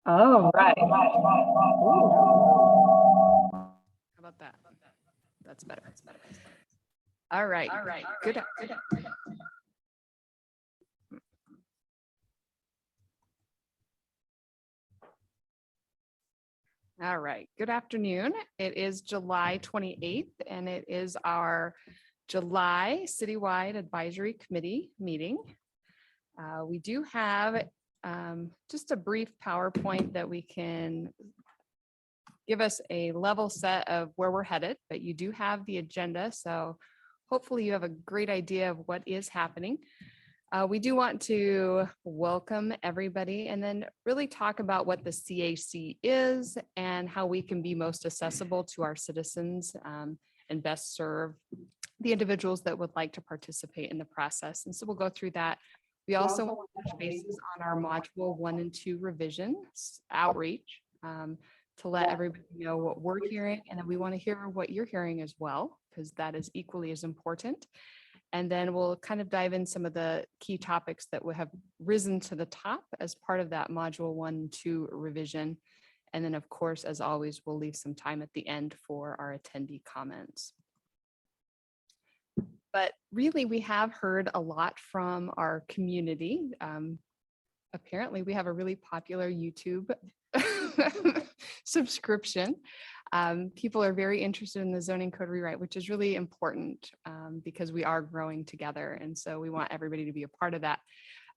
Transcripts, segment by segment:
Oh, right. How about that? That's better. All right. Good. All right. Good afternoon. It is July 28th, and it is our July Citywide Advisory Committee meeting. We do have just a brief PowerPoint that we can give us a level set of where we're headed, but you do have the agenda. So hopefully you have a great idea of what is happening. We do want to welcome everybody and then really talk about what the CAC is and how we can be most accessible to our citizens and best serve the individuals that would like to participate in the process. And so we'll go through that. We also want to touch bases on our module 1 and 2 revisions outreach to let everybody know what we're hearing. And then we want to hear what you're hearing as well, because that is equally as important. And then we'll kind of dive in some of the key topics that would have risen to the top as part of that module 1 and 2 revision. And then of course, as always, we'll leave some time at the end for our attendee comments. But really, we have heard a lot from our community. Apparently, we have a really popular YouTube subscription. People are very interested in the zoning code rewrite, which is really important because we are growing together. And so we want everybody to be a part of that.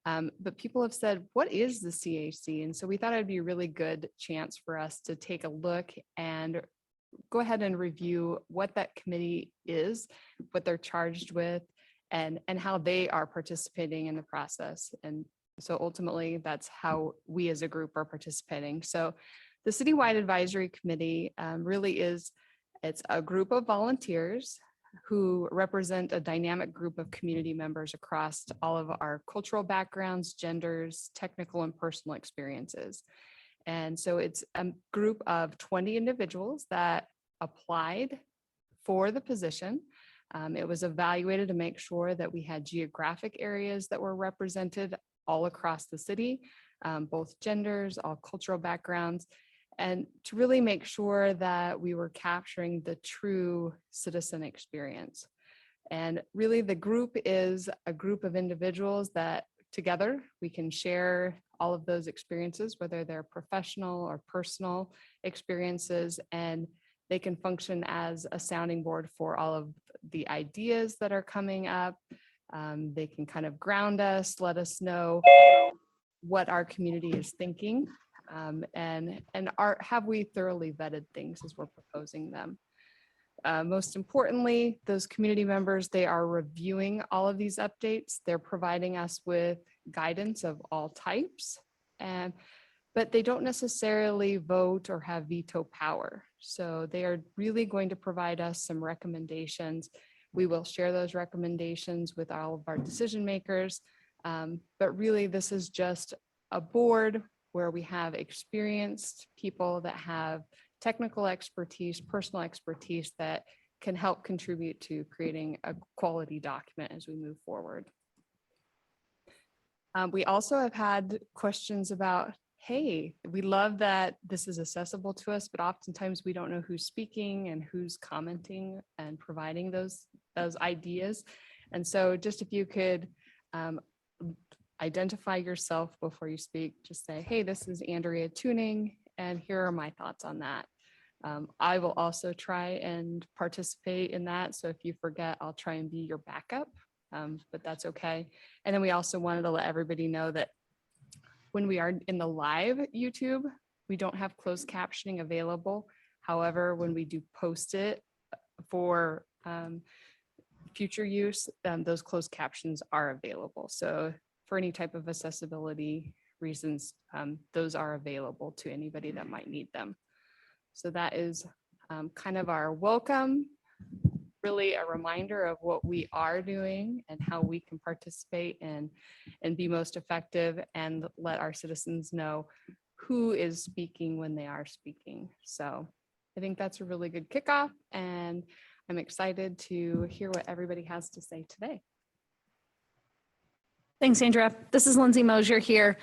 But people have said, what is the CAC? And so we thought it'd be a really good chance for us to take a look and go ahead and review what that committee is, what they're charged with, and how they are participating in the process. And so ultimately, that's how we as a group are participating. So the Citywide Advisory Committee really it's a group of volunteers who represent a dynamic group of community members across all of our cultural backgrounds, genders, technical and personal experiences. And so it's a group of 20 individuals that applied for the position. It was evaluated to make sure that we had geographic areas that were represented all across the city, both genders, all cultural backgrounds, and to really make sure that we were capturing the true citizen experience. And really the group is a group of individuals that together we can share all of those experiences, whether they're professional or personal experiences, and they can function as a sounding board for all of the ideas that are coming up. They can kind of ground us, let us know what our community is thinking, and have we thoroughly vetted things as we're proposing them. Most importantly, those community members, they are reviewing all of these updates. They're providing us with guidance of all types, but they don't necessarily vote or have veto power. So they are really going to provide us some recommendations. We will share those recommendations with all of our decision makers. But really, this is just a board where we have experienced people that have technical expertise, personal expertise that can help contribute to creating a quality document as we move forward. We also have had questions about, hey, we love that this is accessible to us, but oftentimes we don't know who's speaking and who's commenting and providing those ideas. And so just if you could identify yourself before you speak, just say, hey, this is Andrea Tuning, and here are my thoughts on that. I will also try and participate in that. So if you forget, I'll try and be your backup, but that's okay. And then we also wanted to let everybody know that when we are in the live YouTube, we don't have closed captioning available. However, when we do post it for future use, those closed captions are available. So for any type of accessibility reasons, those are available to anybody that might need them. So that is kind of our welcome, really a reminder of what we are doing and how we can participate and be most effective and let our citizens know who is speaking when they are speaking. So I think that's a really good kickoff, and I'm excited to hear what everybody has to say today. Thanks, Andrea. This is Lindsay Mosier here.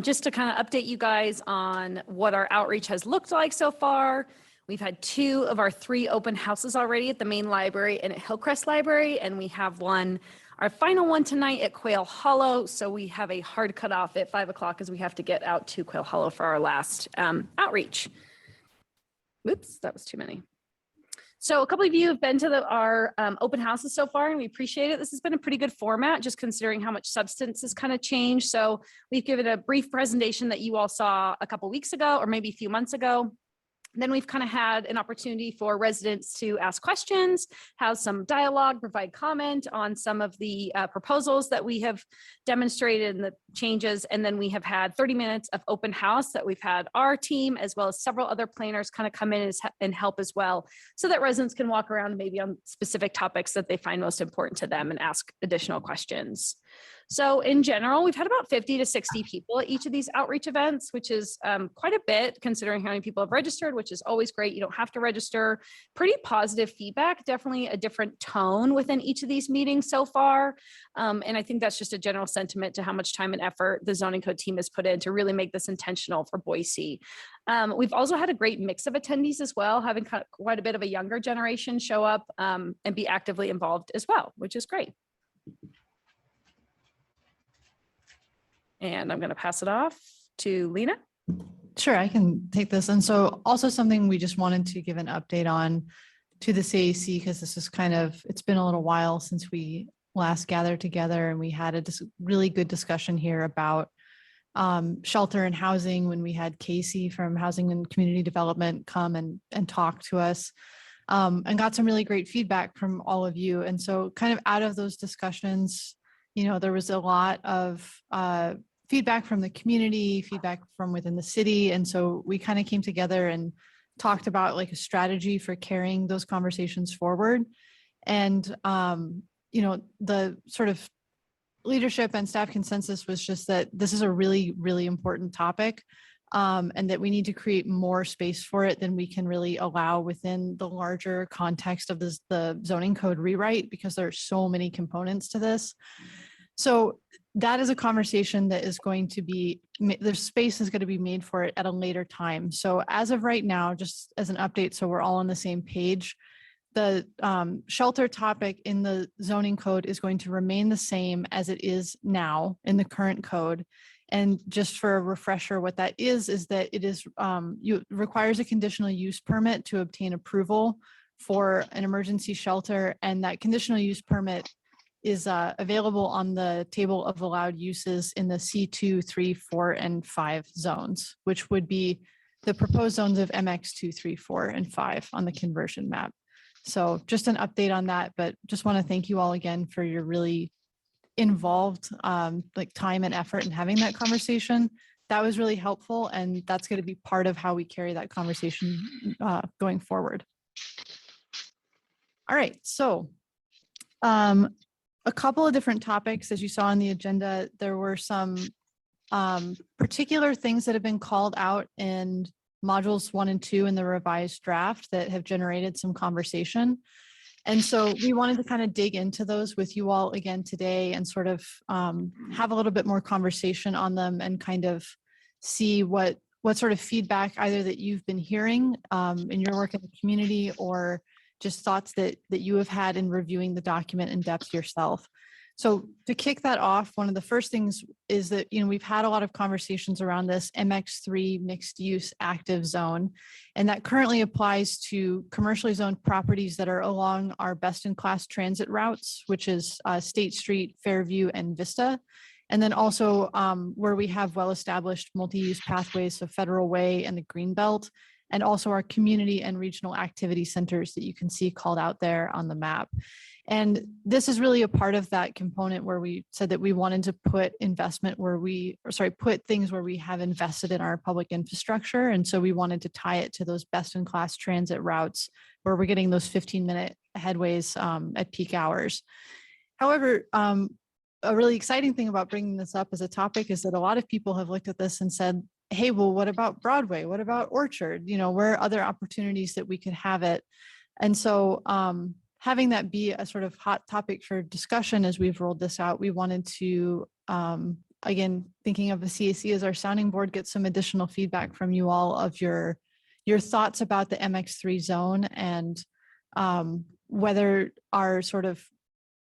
Just to kind of update you guys on what our outreach has looked like so far. We've had 2 of our 3 open houses already at the main library and at Hillcrest Library, and we have our final one tonight at Quail Hollow. So we have a hard cutoff at 5 o'clock as we have to get out to Quail Hollow for our last outreach. Whoops, that was too many. So a couple of you have been to our open houses so far, and we appreciate it. This has been a pretty good format, just considering how much substance has kind of changed. So we've given a brief presentation that you all saw a couple weeks ago, or maybe a few months ago. Then we've kind of had an opportunity for residents to ask questions, have some dialogue, provide comment on some of the proposals that we have demonstrated and the changes. And then we have had 30 minutes of open house that we've had our team as well as several other planners kind of come in and help as well, so that residents can walk around maybe on specific topics that they find most important to them and ask additional questions. So in general, we've had about 50 to 60 people at each of these outreach events, which is quite a bit considering how many people have registered, which is always great. You don't have to register. Pretty positive feedback, definitely a different tone within each of these meetings so far. And I think that's just a general sentiment to how much time and effort the zoning code team has put in to really make this intentional for Boise. We've also had a great mix of attendees as well, having quite a bit of a younger generation show up and be actively involved as well, which is great. And I'm going to pass it off to Lena. Sure, I can take this. And so also something we just wanted to give an update on to the CAC, because this is it's been a little while since we last gathered together, and we had a really good discussion here about shelter and housing when we had Casey from Housing and Community Development come and talk to us, and got some really great feedback from all of you. And so kind of out of those discussions, there was a lot of feedback from the community, feedback from within the city. And so we kind of came together and talked about like a strategy for carrying those conversations forward. And, the sort of leadership and staff consensus was just that this is a really, really important topic, and that we need to create more space for it than we can really allow within the larger context of the zoning code rewrite, because there are so many components to this. So that is a conversation that is going to be, there's space is going to be made for it at a later time. So as of right now, just as an update, so we're all on the same page, the shelter topic in the zoning code is going to remain the same as it is now in the current code. And just for a refresher, what that is that it is requires a conditional use permit to obtain approval for an emergency shelter. And that conditional use permit is available on the table of allowed uses in the C2, 3, 4, and 5 zones, which would be the proposed zones of MX 2, 3, 4, and 5 on the conversion map. So just an update on that, but just want to thank you all again for your really involved time and effort in having that conversation. That was really helpful, and that's going to be part of how we carry that conversation going forward. All right, so a couple of different topics, as you saw on the agenda. There were some particular things that have been called out in modules 1 and 2 in the revised draft that have generated some conversation. And so we wanted to kind of dig into those with you all again today and sort of have a little bit more conversation on them and kind of see what sort of feedback either that you've been hearing in your work in the community, or just thoughts that you have had in reviewing the document in depth yourself. So to kick that off, one of the first things is that, we've had a lot of conversations around this MX3 mixed use active zone, and that currently applies to commercially zoned properties that are along our best in class transit routes, which is State Street, Fairview, and Vista. And then also where we have well-established multi-use pathways, so Federal Way and the Greenbelt, and also our community and regional activity centers that you can see called out there on the map. And this is really a part of that component where we said that we wanted to put put things where we have invested in our public infrastructure. And so we wanted to tie it to those best in class transit routes where we're getting those 15-minute headways at peak hours. However, a really exciting thing about bringing this up as a topic is that a lot of people have looked at this and said, hey, well, what about Broadway? What about Orchard? Where are other opportunities that we could have it? And so having that be a sort of hot topic for discussion as we've rolled this out, we wanted to, again, thinking of the CAC as our sounding board, get some additional feedback from you all of your thoughts about the MX3 zone and whether our sort of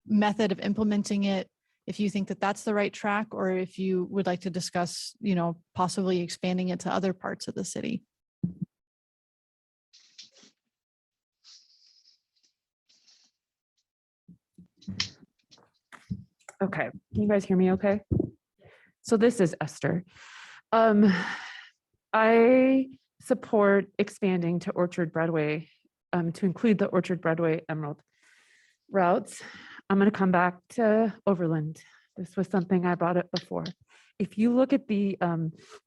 method of implementing it, if you think that that's the right track, or if you would like to discuss, possibly expanding it to other parts of the city. Okay, can you guys hear me okay? So this is Esther. I support expanding to Orchard Broadway, to include the Orchard Broadway Emerald routes. I'm going to come back to Overland. This was something I brought up before. If you look at the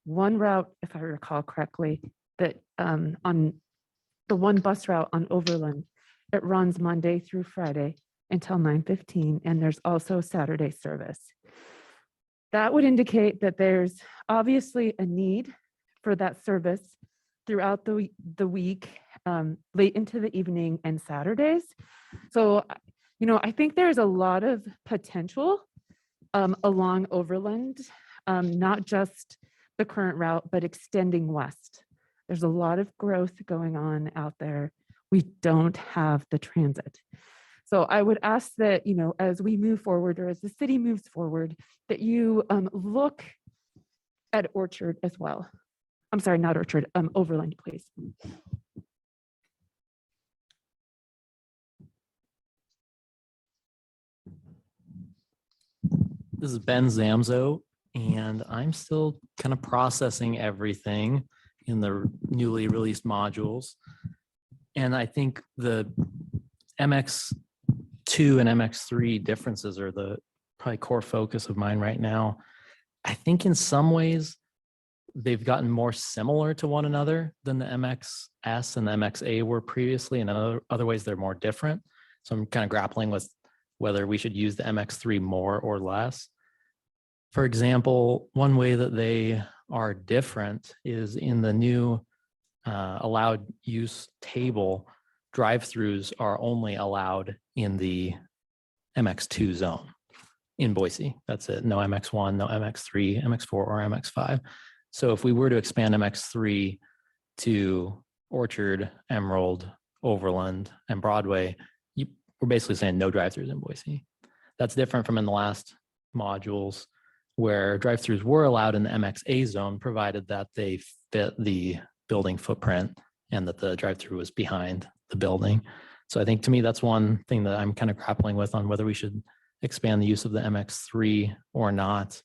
one route, if I recall correctly, that on the one bus route on Overland, it runs Monday through Friday until 9:15, and there's also Saturday service. That would indicate that there's obviously a need for that service throughout the week, late into the evening and Saturdays. So, I think there's a lot of potential along Overland, not just the current route, but extending west. There's a lot of growth going on out there. We don't have the transit. So I would ask that, as we move forward, or as the city moves forward, that you look at Orchard as well. I'm sorry, not Orchard, Overland, please. This is Ben Zamzo, and I'm still kind of processing everything in the newly released modules. And I think the MX2 and MX3 differences are the probably core focus of mine right now. I think in some ways they've gotten more similar to one another than the MXS and the MXA were previously, and in other ways they're more different. So I'm kind of grappling with whether we should use the MX3 more or less. For example, one way that they are different is in the new allowed use table, drive-throughs are only allowed in the MX2 zone in Boise. That's it. No MX1, no MX3, MX4, or MX5. So if we were to expand MX3 to Orchard, Emerald, Overland, and Broadway, we're basically saying no drive-throughs in Boise. That's different from in the last modules where drive-throughs were allowed in the MXA zone, provided that they fit the building footprint and that the drive-through was behind the building. So I think to me, that's one thing that I'm kind of grappling with on whether we should expand the use of the MX3 or not.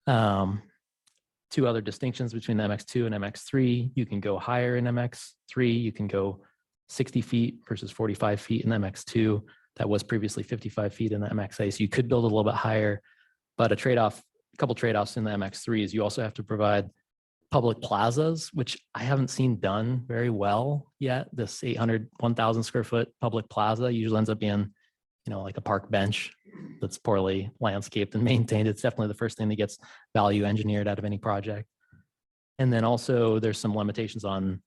Two other distinctions between the MX2 and MX3, you can go higher in MX3, you can go 60 feet versus 45 feet in the MX2. That was previously 55 feet in the MXA. So you could build a little bit higher, but a couple trade-offs in the MX3 is you also have to provide public plazas, which I haven't seen done very well yet. This 1,000 square foot public plaza usually ends up being, like a park bench that's poorly landscaped and maintained. It's definitely the first thing that gets value engineered out of any project. And then also there's some limitations on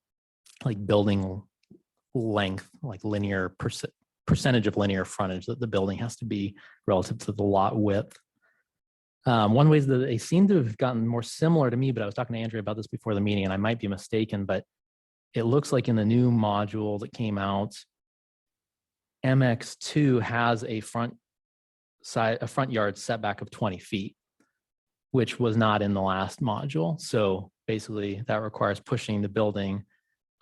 like building length, like linear percentage of linear frontage that the building has to be relative to the lot width. One way that they seem to have gotten more similar to me, but I was talking to Andrea about this before the meeting and I might be mistaken, but it looks like in the new module that came out, MX2 has a front yard setback of 20 feet, which was not in the last module. So basically that requires pushing the building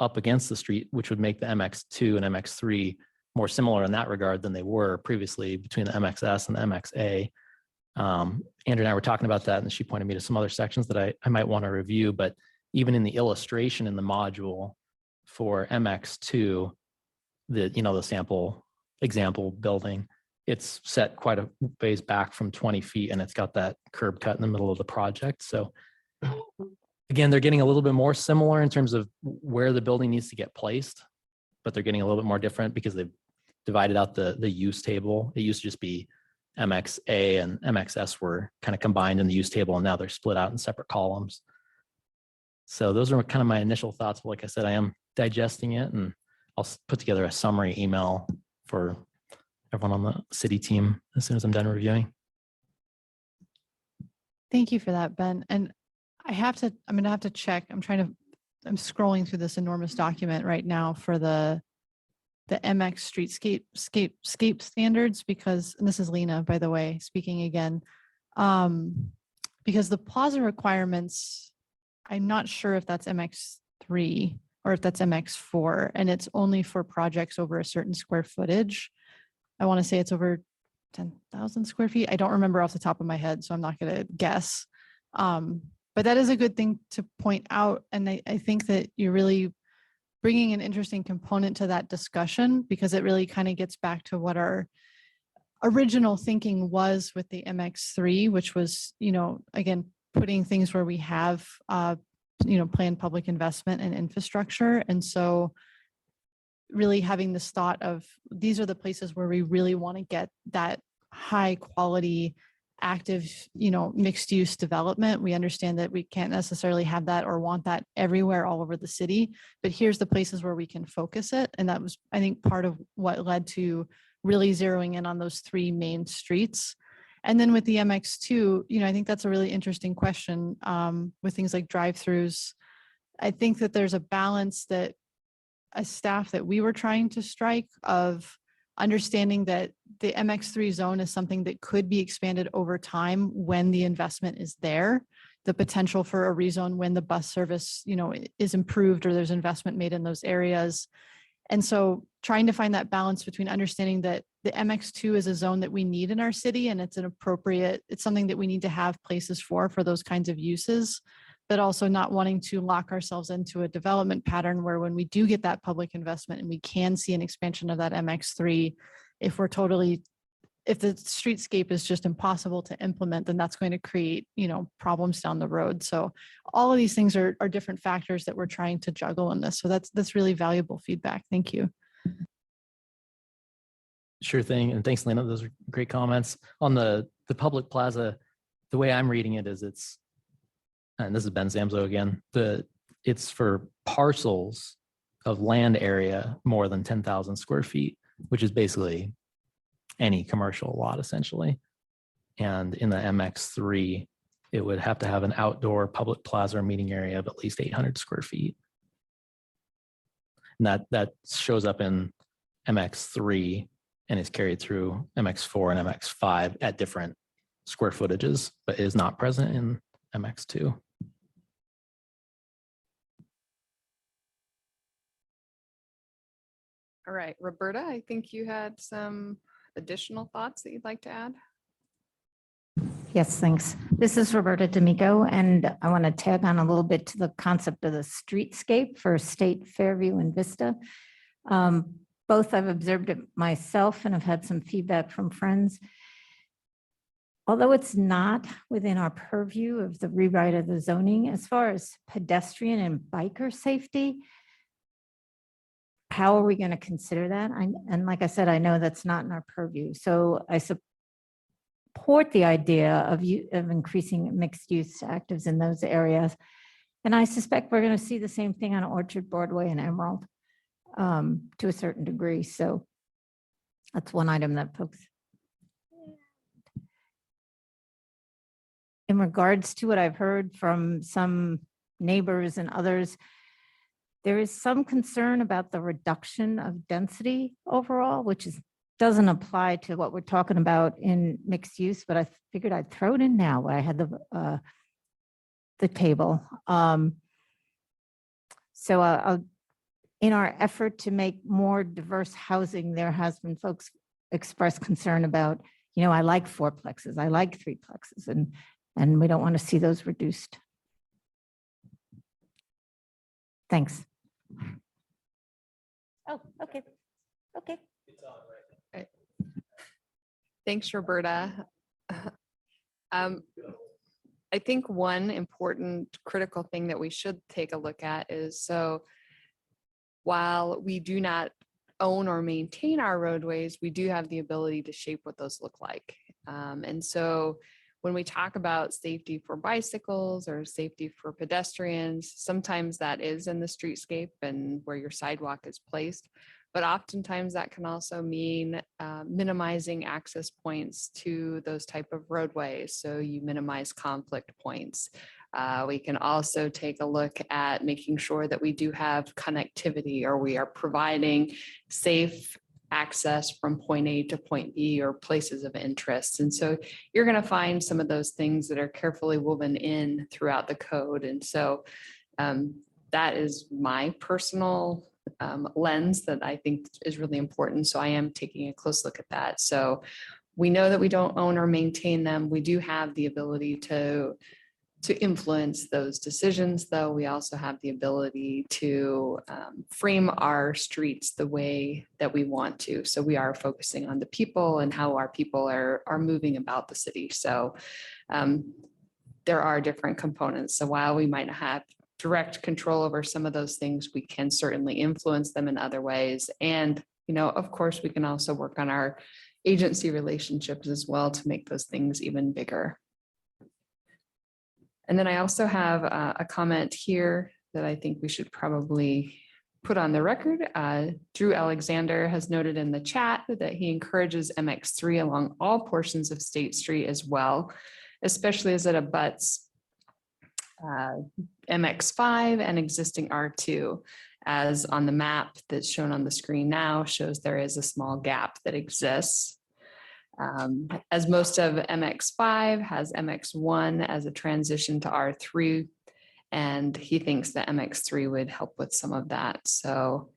up against the street, which would make the MX2 and MX3 more similar in that regard than they were previously between the MXS and the MXA. Andrea and I were talking about that, and she pointed me to some other sections that I might want to review, but even in the illustration in the module for MX2, the sample example building, it's set quite a ways back from 20 feet and it's got that curb cut in the middle of the project. So again, they're getting a little bit more similar in terms of where the building needs to get placed, but they're getting a little bit more different because they've divided out the use table. It used to just be MXA and MXS were kind of combined in the use table, and now they're split out in separate columns. So those are kind of my initial thoughts. But like I said, I am digesting it, and I'll put together a summary email for everyone on the city team as soon as I'm done reviewing. Thank you for that, Ben. And I'm going to have to check. I'm scrolling through this enormous document right now for the MX streetscape standards, because, and this is Lena, by the way, speaking again, because the plaza requirements, I'm not sure if that's MX3 or if that's MX4, and it's only for projects over a certain square footage. I want to say it's over 10,000 square feet. I don't remember off the top of my head, so I'm not going to guess. But that is a good thing to point out. And I think that you're really bringing an interesting component to that discussion, because it really kind of gets back to what our original thinking was with the MX3, which was, again, putting things where we have, planned public investment and infrastructure. And so really having this thought of these are the places where we really want to get that high quality, active, mixed use development. We understand that we can't necessarily have that or want that everywhere all over the city, but here's the places where we can focus it. And that was, I think, part of what led to really zeroing in on those 3 main streets. And then with the MX2, I think that's a really interesting question with things like drive-throughs. I think that there's a balance that a staff that we were trying to strike of understanding that the MX3 zone is something that could be expanded over time when the investment is there, the potential for a rezone when the bus service, is improved or there's investment made in those areas. And so trying to find that balance between understanding that the MX2 is a zone that we need in our city and it's something that we need to have places for those kinds of uses, but also not wanting to lock ourselves into a development pattern where when we do get that public investment and we can see an expansion of that MX3, if the streetscape is just impossible to implement, then that's going to create, problems down the road. So all of these things are different factors that we're trying to juggle in this. So that's really valuable feedback. Thank you. Sure thing. And thanks, Lena. Those are great comments. On the public plaza, the way I'm reading it is and this is Ben Zamzo again, it's for parcels of land area more than 10,000 square feet, which is basically any commercial lot essentially. And in the MX3, it would have to have an outdoor public plaza or meeting area of at least 800 square feet. And that shows up in MX3 and is carried through MX4 and MX5 at different square footages, but is not present in MX2. All right, Roberta, I think you had some additional thoughts that you'd like to add. Yes, thanks. This is Roberta D'Amico, and I want to tag on a little bit to the concept of the streetscape for State, Fairview, and Vista. Both I've observed it myself and I've had some feedback from friends. Although it's not within our purview of the rewrite of the zoning, as far as pedestrian and biker safety, how are we going to consider that? And like I said, I know that's not in our purview. So I support the idea of increasing mixed use actives in those areas. And I suspect we're going to see the same thing on Orchard, Broadway, and Emerald to a certain degree. So that's one item that folks. In regards to what I've heard from some neighbors and others, there is some concern about the reduction of density overall, which doesn't apply to what we're talking about in mixed use, but I figured I'd throw it in now where I had the table. So I'll, in our effort to make more diverse housing, there has been folks express concern about, I like fourplexes, I like threeplexes, and we don't want to see those reduced. Thanks. Oh, okay. Okay. Thanks, Roberta. I think one important critical thing that we should take a look at is, so while we do not own or maintain our roadways, we do have the ability to shape what those look like. And so when we talk about safety for bicycles or safety for pedestrians, sometimes that is in the streetscape and where your sidewalk is placed. But oftentimes that can also mean minimizing access points to those type of roadways. So you minimize conflict points. We can also take a look at making sure that we do have connectivity, or we are providing safe access from point A to point B, or places of interest. And so you're going to find some of those things that are carefully woven in throughout the code. And so that is my personal lens that I think is really important. So I am taking a close look at that. So we know that we don't own or maintain them. We do have the ability to influence those decisions, though we also have the ability to frame our streets the way that we want to. So we are focusing on the people and how our people are moving about the city. So there are different components. So while we might not have direct control over some of those things, we can certainly influence them in other ways. And, of course, we can also work on our agency relationships as well to make those things even bigger. And then I also have a comment here that I think we should probably put on the record. Drew Alexander has noted in the chat that he encourages MX3 along all portions of State Street as well, especially as it abuts MX5 and existing R2. As on the map that's shown on the screen now shows there is a small gap that exists. As most of MX5 has MX1 as a transition to R3, and he thinks that MX3 would help with some of that. So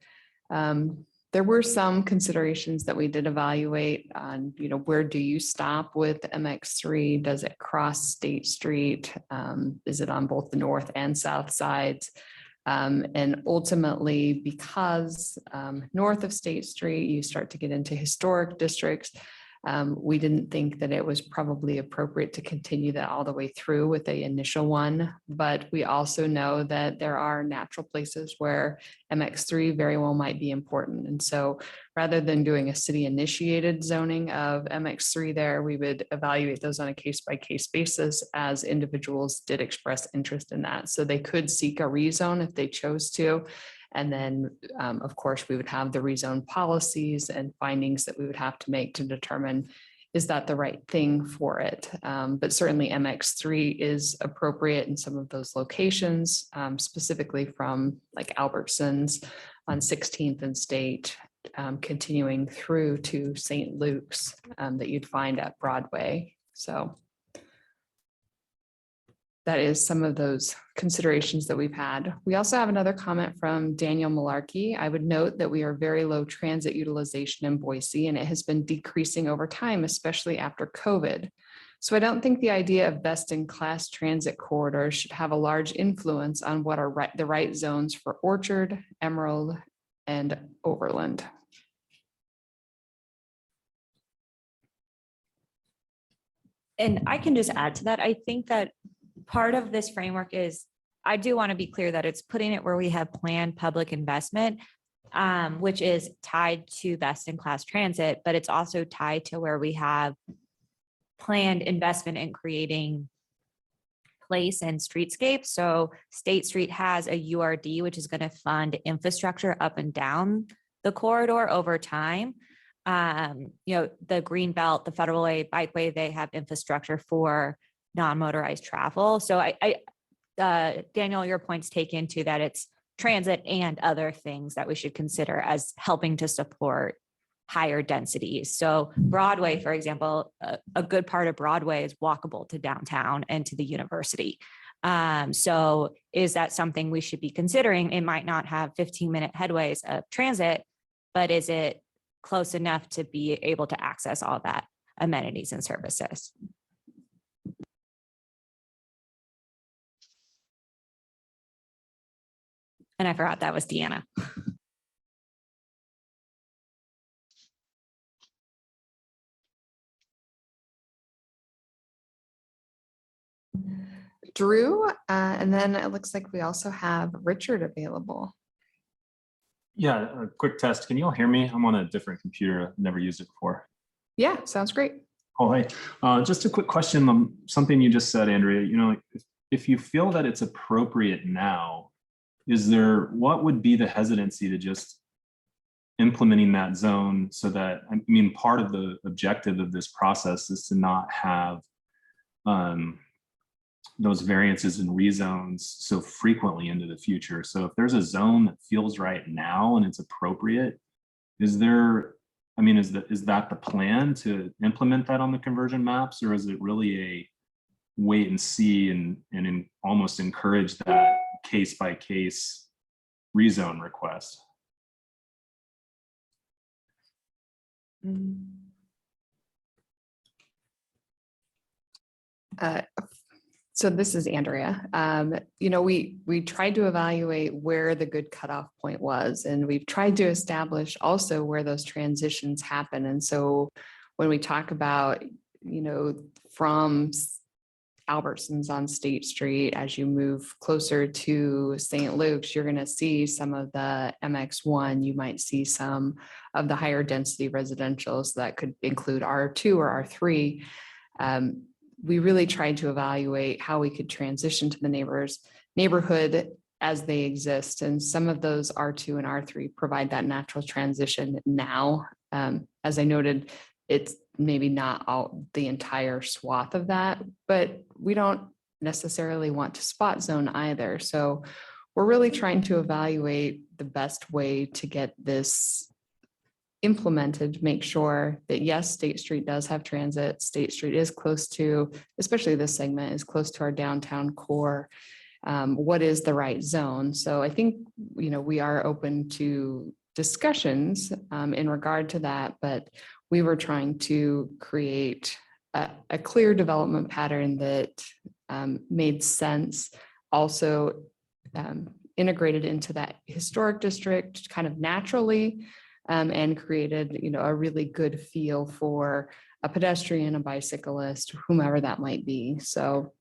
there were some considerations that we did evaluate on, where do you stop with MX3? Does it cross State Street? Is it on both the north and south sides? And ultimately, because north of State Street, you start to get into historic districts. We didn't think that it was probably appropriate to continue that all the way through with the initial one, but we also know that there are natural places where MX3 very well might be important. And so rather than doing a city initiated zoning of MX3 there, we would evaluate those on a case-by-case basis as individuals did express interest in that. So they could seek a rezone if they chose to. And then, of course, we would have the rezone policies and findings that we would have to make to determine, is that the right thing for it? But certainly MX3 is appropriate in some of those locations, specifically from like Albertsons on 16th and State, continuing through to St. Luke's that you'd find at Broadway. So that is some of those considerations that we've had. We also have another comment from Daniel Malarkey. I would note that we are very low transit utilization in Boise, and it has been decreasing over time, especially after COVID. So I don't think the idea of best-in-class transit corridors should have a large influence on what are the right zones for Orchard, Emerald, and Overland. And I can just add to that. I think that part of this framework is, I do want to be clear that it's putting it where we have planned public investment, which is tied to best-in-class transit, but it's also tied to where we have planned investment in creating place and streetscape. So State Street has a URD, which is going to fund infrastructure up and down the corridor over time. The Green Belt, the Federal Way, Bikeway, they have infrastructure for non-motorized travel. So Daniel, your point's taken to that it's transit and other things that we should consider as helping to support higher densities. So Broadway, for example, a good part of Broadway is walkable to downtown and to the university. So is that something we should be considering? It might not have 15-minute headways of transit, but is it close enough to be able to access all that amenities and services? And I forgot that was Deanna. Drew, and then it looks like we also have Richard available. Yeah, a quick test. Can you all hear me? I'm on a different computer. I've never used it before. Yeah, sounds great. Oh, hey. Just a quick question on something you just said, Andrea. If you feel that it's appropriate now, what would be the hesitancy to just implementing that zone so that, part of the objective of this process is to not have those variances and rezones so frequently into the future. So if there's a zone that feels right now and it's appropriate, is that the plan to implement that on the conversion maps, or is it really a wait and see and almost encourage that case by case rezone request? So this is Andrea. We tried to evaluate where the good cutoff point was, and we've tried to establish also where those transitions happen. And so when we talk about, from Albertsons on State Street. As you move closer to St. Luke's, you're going to see some of the MX1. You might see some of the higher density residentials that could include R2 or R3. We really tried to evaluate how we could transition to the neighborhood as they exist. And some of those R2 and R3 provide that natural transition now. As I noted, it's maybe not all the entire swath of that, but we don't necessarily want to spot zone either. So we're really trying to evaluate the best way to get this implemented, make sure that yes, State Street does have transit. State Street is close to, especially this segment is close to our downtown core. What is the right zone? So I think, we are open to discussions in regard to that, but we were trying to create a clear development pattern that made sense, also integrated into that historic district kind of naturally, and created, a really good feel for a pedestrian, a bicyclist, whomever that might be. So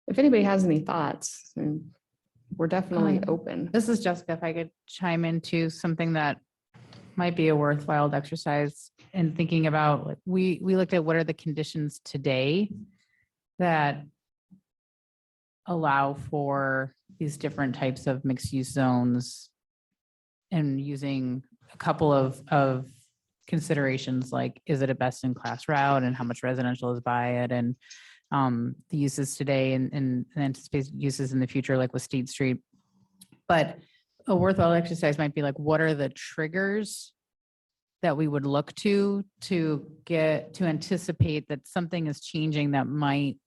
if anybody has any thoughts, we're definitely open. This is Jessica. If I could chime into something that might be a worthwhile exercise in thinking about, like, we looked at what are the conditions today that allow for these different types of mixed use zones, and using a couple of considerations, like, is it a best in class route and how much residential is by it, and the uses today and anticipated uses in the future, like with State Street. But a worthwhile exercise might be like, what are the triggers that we would look to anticipate that something is changing that might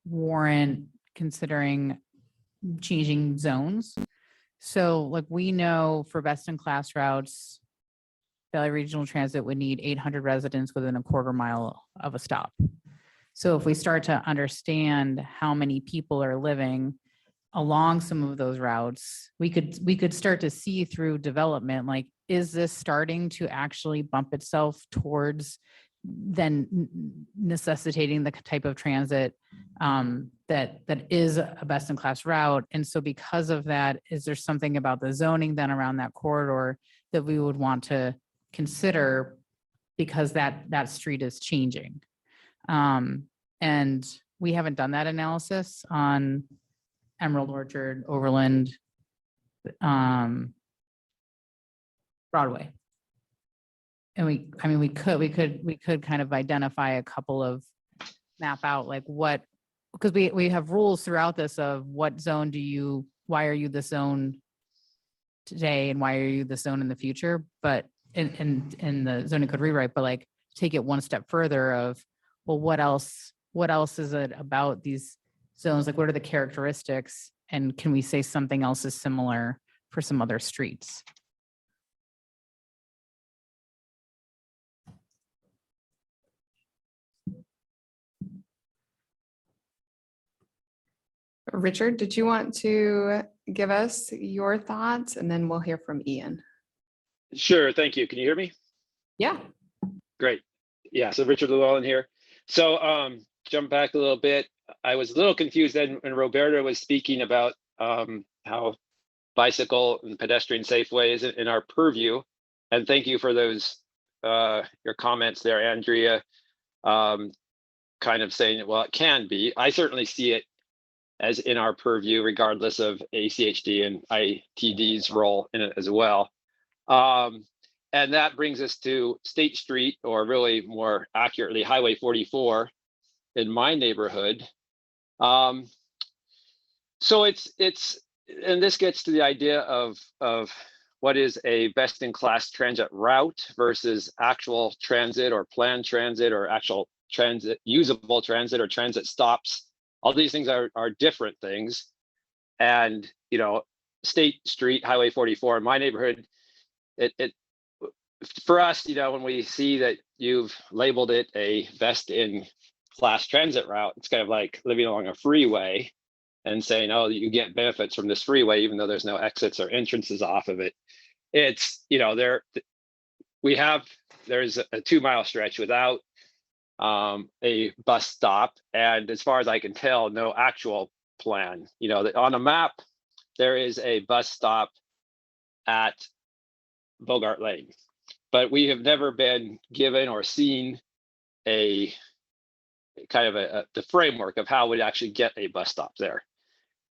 warrant considering changing zones? So like, we know for best in class routes, Valley Regional Transit would need 800 residents within a quarter mile of a stop. So if we start to understand how many people are living along some of those routes, we could start to see through development, like, is this starting to actually bump itself towards then necessitating the type of transit that is a best in class route? And so because of that, is there something about the zoning then around that corridor that we would want to consider, because that street is changing? And we haven't done that analysis on Emerald Orchard, Overland, Broadway. And we could kind of identify a couple of, map out like what, because we have rules throughout this of what zone why are you the zone today and why are you the zone in the future, but in the zoning code rewrite, but like take it one step further of, well, what else is it about these zones? Like, what are the characteristics? And can we say something else is similar for some other streets? Richard, did you want to give us your thoughts, and then we'll hear from Ian? Sure, thank you. Can you hear me? Yeah. Great. Yeah, so Richard Llewellyn here. So jump back a little bit. I was a little confused then when Roberta was speaking about how bicycle and pedestrian safeway is in our purview. And thank you for those, your comments there, Andrea, kind of saying, well, it can be. I certainly see it as in our purview, regardless of ACHD and ITD's role in it as well. And that brings us to State Street, or really more accurately, Highway 44 in my neighborhood. So it's, and this gets to the idea of what is a best-in-class transit route versus actual transit or planned transit or actual transit, usable transit or transit stops. All these things are different things. And, you know, State Street, Highway 44 in my neighborhood, it for us, you know, when we see that you've labeled it a best-in-class transit route, it's kind of like living along a freeway and saying, oh, you get benefits from this freeway, even though there's no exits or entrances off of it. It's, you know, there's a 2 mile stretch without a bus stop, and as far as I can tell, no actual plan. You know, on a map, there is a bus stop at Bogart Lane, but we have never been given or seen a kind of the framework of how we'd actually get a bus stop there.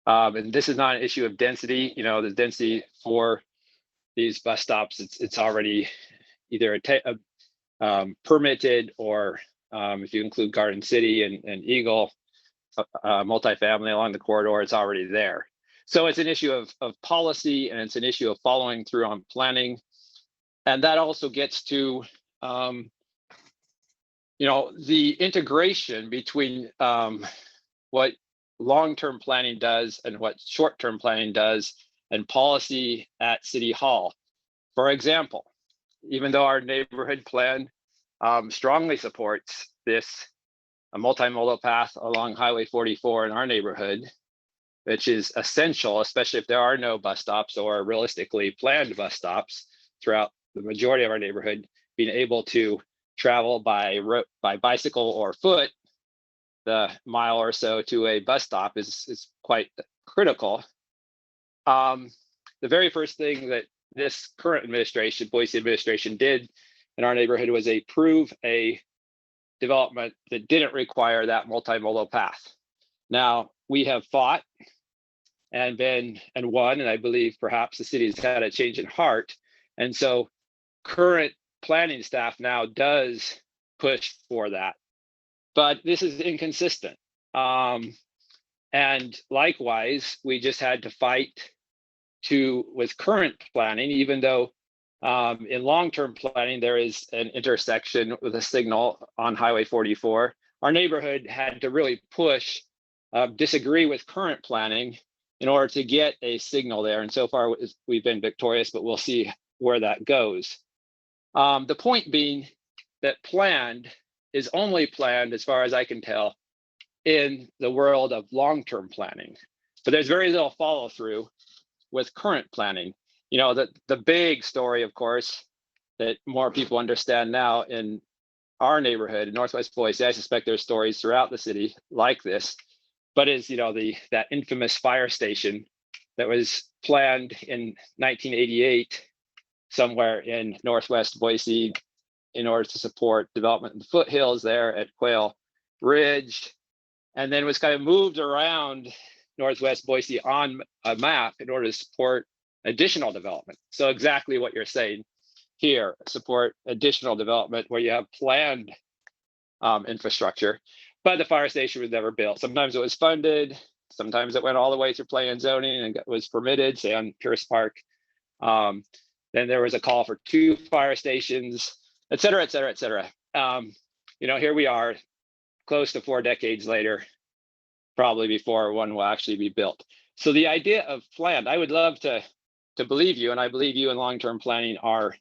And this is not an issue of density. You know, the density for these bus stops, it's already either permitted, or if you include Garden City and Eagle, multifamily along the corridor, it's already there. So it's an issue of policy, and it's an issue of following through on planning. And that also gets to, you know, the integration between what long-term planning does and what short-term planning does, and policy at City Hall. For example, even though our neighborhood plan strongly supports this a multimodal path along Highway 44 in our neighborhood, which is essential, especially if there are no bus stops or realistically planned bus stops throughout the majority of our neighborhood, being able to travel by bicycle or foot the mile or so to a bus stop is quite critical. The very first thing that this current administration, Boise administration, did in our neighborhood was approve a development that didn't require that multimodal path. Now, we have fought and won, and I believe perhaps the city's had a change in heart. And so current planning staff now does push for that. But this is inconsistent. And likewise, we just had to fight with current planning, even though in long-term planning, there is an intersection with a signal on Highway 44. Our neighborhood had to really push, disagree with current planning in order to get a signal there. And so far, we've been victorious, but we'll see where that goes. The point being that planned is only planned, as far as I can tell, in the world of long-term planning. But there's very little follow-through with current planning. You know, the big story, of course, that more people understand now in our neighborhood in Northwest Boise, I suspect there's stories throughout the city like this, but is, you know, that infamous fire station that was planned in 1988 somewhere in Northwest Boise in order to support development in the foothills there at Quail Ridge, and then was kind of moved around Northwest Boise on a map in order to support additional development. So exactly what you're saying here, support additional development where you have planned infrastructure, but the fire station was never built. Sometimes it was funded, sometimes it went all the way through planning and zoning and was permitted, say on Pierce Park. Then there was a call for 2 fire stations, et cetera, et cetera, et cetera. You know, here we are, close to 4 decades later, probably before one will actually be built. So the idea of planned, I would love to believe you, and I believe you in long-term planning are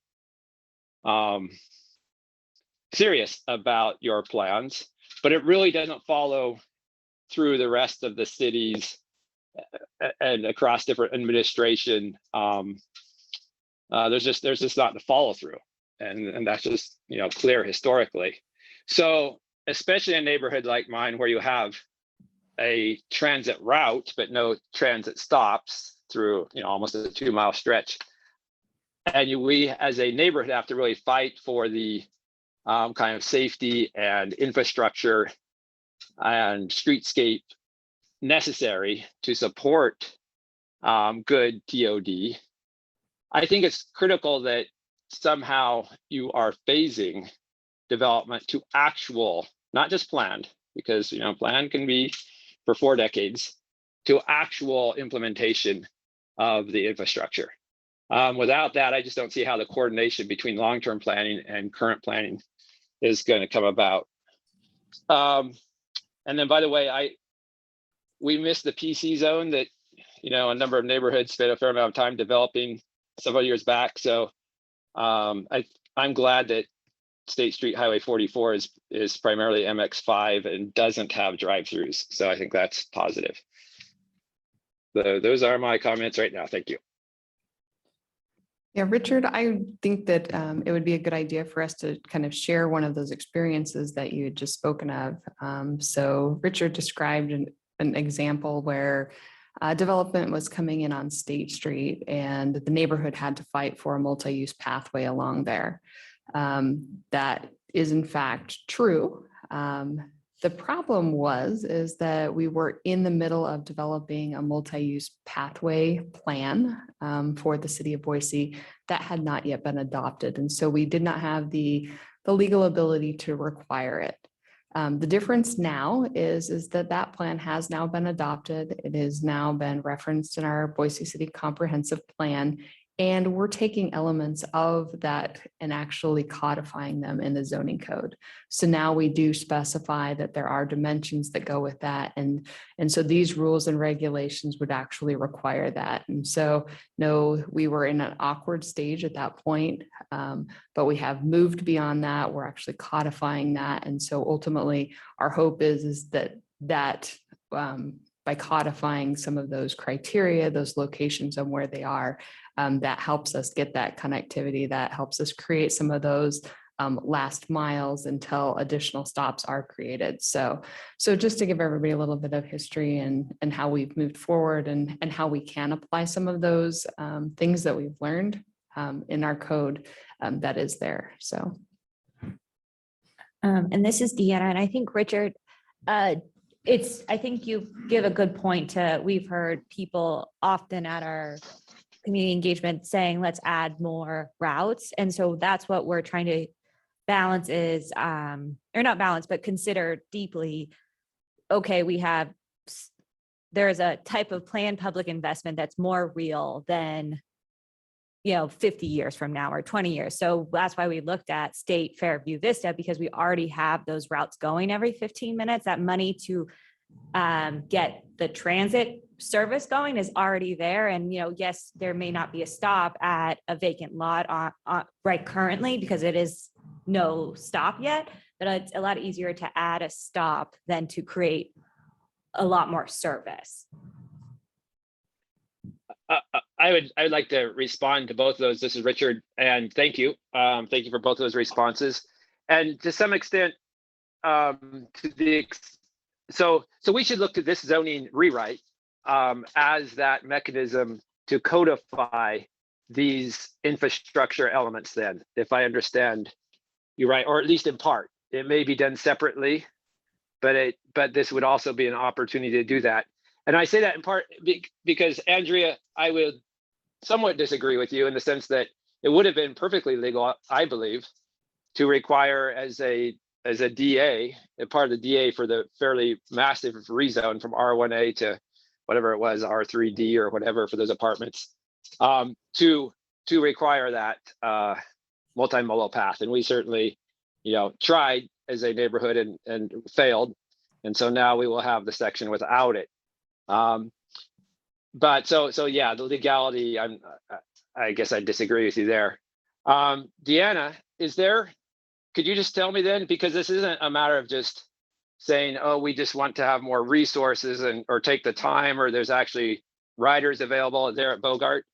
serious about your plans, but it really doesn't follow through the rest of the cities and across different administration. There's just not the follow through, and that's just, you know, clear historically. So especially in a neighborhood like mine where you have a transit route but no transit stops through, you know, almost a 2-mile stretch, and we as a neighborhood have to really fight for the kind of safety and infrastructure and streetscape necessary to support good TOD. I think it's critical that somehow you are phasing development to actual, not just planned, because, you know, planned can be for 4 decades, to actual implementation of the infrastructure. Without that, I just don't see how the coordination between long-term planning and current planning is going to come about. And then, by the way, we missed the PC zone that, you know, a number of neighborhoods spent a fair amount of time developing several years back. So I'm glad that State Street Highway 44 is primarily MX5 and doesn't have drive-throughs. So I think that's positive. Those are my comments right now. Thank you. Yeah, Richard, I think that it would be a good idea for us to kind of share one of those experiences that you had just spoken of. So Richard described an example where development was coming in on State Street and the neighborhood had to fight for a multi-use pathway along there. That is in fact true. The problem is that we were in the middle of developing a multi-use pathway plan for the city of Boise that had not yet been adopted. And so we did not have the legal ability to require it. The difference now is that plan has now been adopted. It has now been referenced in our Boise City Comprehensive Plan. And we're taking elements of that and actually codifying them in the zoning code. So now we do specify that there are dimensions that go with that. And so these rules and regulations would actually require that. And so, no, we were in an awkward stage at that point, but we have moved beyond that. We're actually codifying that. And so ultimately, our hope is that by codifying some of those criteria, those locations and where they are, that helps us get that connectivity, that helps us create some of those last miles until additional stops are created. So just to give everybody a little bit of history and how we've moved forward and how we can apply some of those things that we've learned in our code that is there. So. And this is Deanna, and I think Richard, I think you give a good point we've heard people often at our community engagement saying, let's add more routes. And so that's what we're trying to balance is, or not balance, but consider deeply, okay, there's a type of planned public investment that's more real than 50 years from now or 20 years. So that's why we looked at State Fairview Vista, because we already have those routes going every 15 minutes. That money to get the transit service going is already there. And, yes, there may not be a stop at a vacant lot on right currently because it is no stop yet, but it's a lot easier to add a stop than to create a lot more service. I would like to respond to both of those. This is Richard, and thank you. Thank you for both of those responses. And to some extent, so we should look to this zoning rewrite as that mechanism to codify these infrastructure elements then, if I understand you right, or at least in part. It may be done separately, but this would also be an opportunity to do that. And I say that in part because, Andrea, I would somewhat disagree with you in the sense that it would have been perfectly legal, I believe, to require as a DA, a part of the DA for the fairly massive rezone from R1A to whatever it was, R3D or whatever for those apartments, to require that multimodal path. And we certainly, tried as a neighborhood and failed. And so now we will have the section without it. But so yeah, the legality, I guess I disagree with you there. Deanna, could you just tell me then, because this isn't a matter of just saying, oh, we just want to have more resources or take the time, or there's actually riders available there at Bogart.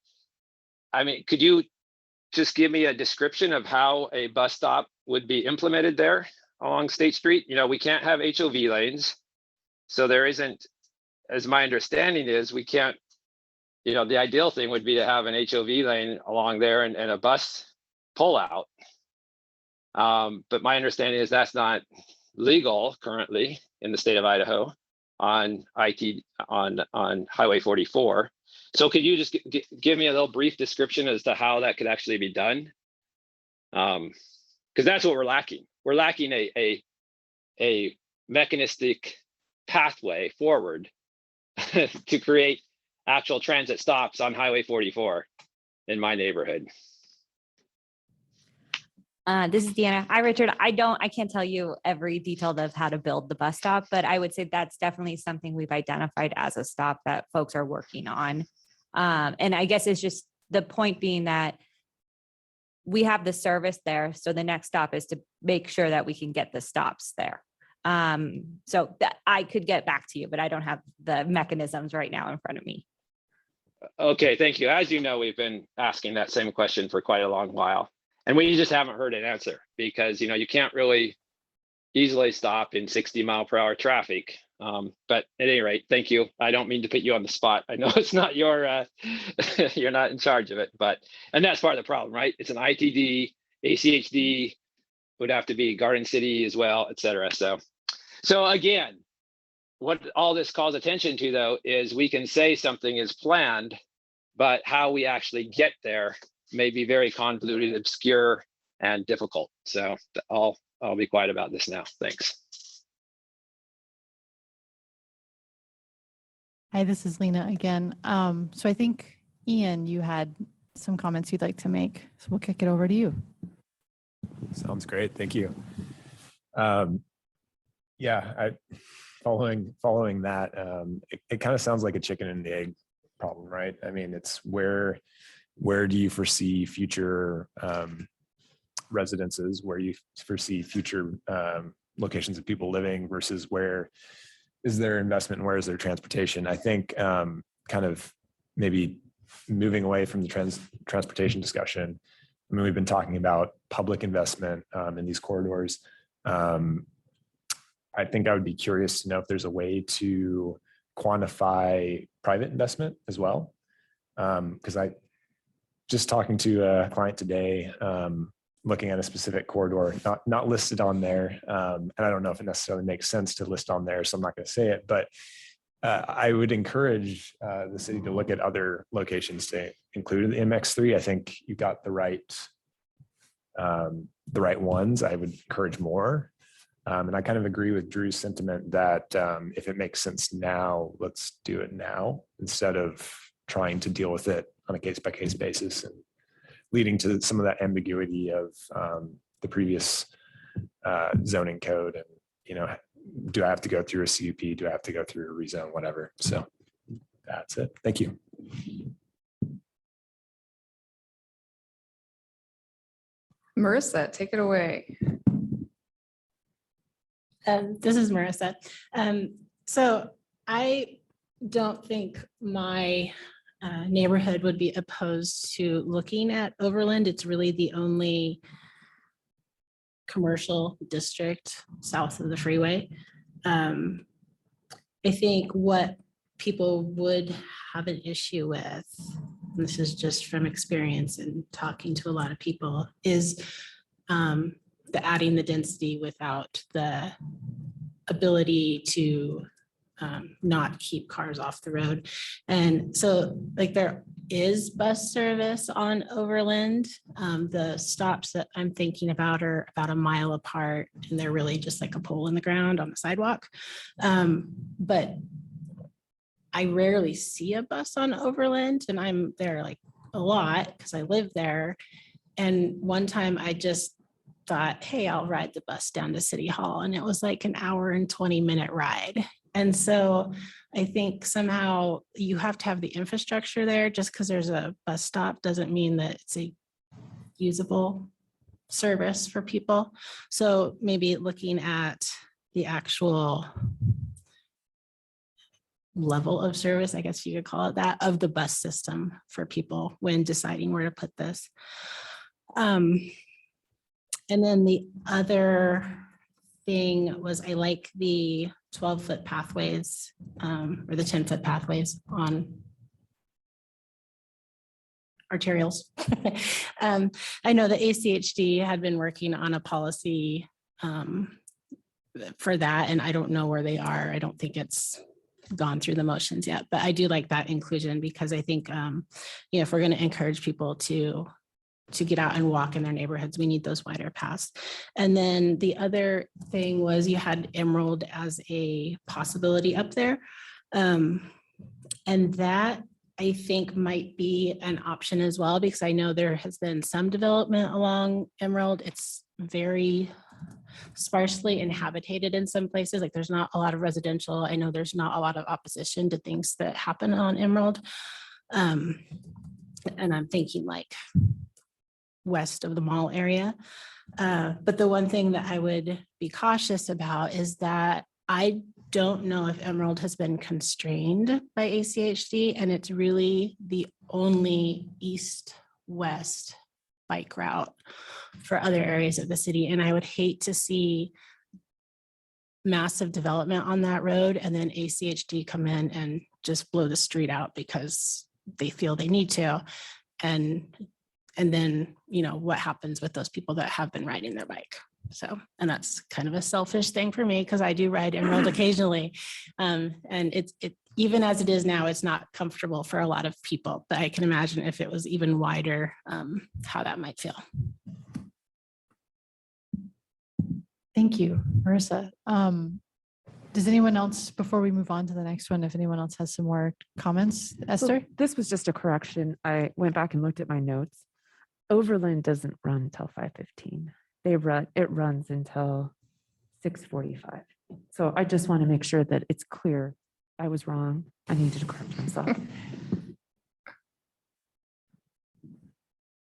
I mean, could you just give me a description of how a bus stop would be implemented there along State Street? We can't have HOV lanes. So there isn't, as my understanding is, we can't, the ideal thing would be to have an HOV lane along there and a bus pull out. But my understanding is that's not legal currently in the state of Idaho on Highway 44. So could you just give me a little brief description as to how that could actually be done? Because that's what we're lacking. We're lacking a mechanistic pathway forward to create actual transit stops on Highway 44 in my neighborhood. This is Deanna. Hi, Richard. I can't tell you every detail of how to build the bus stop, but I would say that's definitely something we've identified as a stop that folks are working on. And I guess it's just the point being that we have the service there. So the next stop is to make sure that we can get the stops there. So that I could get back to you, but I don't have the mechanisms right now in front of me. Okay, thank you. As you know, we've been asking that same question for quite a long while, and we just haven't heard an answer because, you know, you can't really easily stop in 60-mile-per-hour traffic. But at any rate, thank you. I don't mean to put you on the spot. I know it's not your, you're not in charge of it, and that's part of the problem, right? It's an ITD, ACHD, would have to be Garden City as well, et cetera. So again, what all this calls attention to, though, is we can say something is planned, but how we actually get there may be very convoluted, obscure, and difficult. So I'll be quiet about this now. Thanks. Hi, this is Lena again. So I think, Ian, you had some comments you'd like to make, so we'll kick it over to you. Sounds great. Thank you. Yeah, following that, it kind of sounds like a chicken and egg problem, right? I mean, it's where do you foresee future residences, where you foresee future locations of people living versus where is their investment and where is their transportation? I think kind of maybe moving away from the transportation discussion. I mean, we've been talking about public investment in these corridors. I think I would be curious to know if there's a way to quantify private investment as well. Because I just talking to a client today, looking at a specific corridor, not listed on there. And I don't know if it necessarily makes sense to list on there, so I'm not going to say it, but I would encourage the city to look at other locations to include the MX3. I think you got the right ones. I would encourage more. And I kind of agree with Drew's sentiment that if it makes sense now, let's do it now instead of trying to deal with it on a case-by-case basis and leading to some of that ambiguity of the previous zoning code. And, you know, do I have to go through a CUP? Do I have to go through a rezone, whatever? So that's it. Thank you. Marissa, take it away. This is Marissa. So I don't think my neighborhood would be opposed to looking at Overland. It's really the only commercial district south of the freeway. I think what people would have an issue with, and this is just from experience and talking to a lot of people, is the adding the density without the ability to not keep cars off the road. And so like there is bus service on Overland. The stops that I'm thinking about are about a mile apart and they're really just like a pole in the ground on the sidewalk. But I rarely see a bus on Overland and I'm there like a lot because I live there. And one time I just thought, hey, I'll ride the bus down to City Hall. And it was like an hour and 20-minute ride. And so I think somehow you have to have the infrastructure there. Just because there's a bus stop doesn't mean that it's a usable service for people. So maybe looking at the actual level of service, I guess you could call it that, of the bus system for people when deciding where to put this. And then the other thing was I like the 12-foot pathways or the 10-foot pathways on arterials. I know the ACHD had been working on a policy for that, and I don't know where they are. I don't think it's gone through the motions yet, but I do like that inclusion because I think, you know, if we're going to encourage people to get out and walk in their neighborhoods, we need those wider paths. And then the other thing was you had Emerald as a possibility up there. And that I think might be an option as well, because I know there has been some development along Emerald. It's very sparsely inhabited in some places. Like there's not a lot of residential. I know there's not a lot of opposition to things that happen on Emerald. And I'm thinking like west of the mall area. But the one thing that I would be cautious about is that I don't know if Emerald has been constrained by ACHD, and it's really the only east-west bike route for other areas of the city. And I would hate to see massive development on that road and then ACHD come in and just blow the street out because they feel they need to. And then, you know, what happens with those people that have been riding their bike? So, and that's kind of a selfish thing for me because I do ride Emerald occasionally. And it even as it is now, it's not comfortable for a lot of people, but I can imagine if it was even wider, how that might feel. Thank you, Marissa. Does anyone else, before we move on to the next one, if anyone else has some more comments, Esther? So this was just a correction. I went back and looked at my notes. Overland doesn't run until 5:15. It runs until 6:45. So I just want to make sure that it's clear. I was wrong. I needed to correct myself.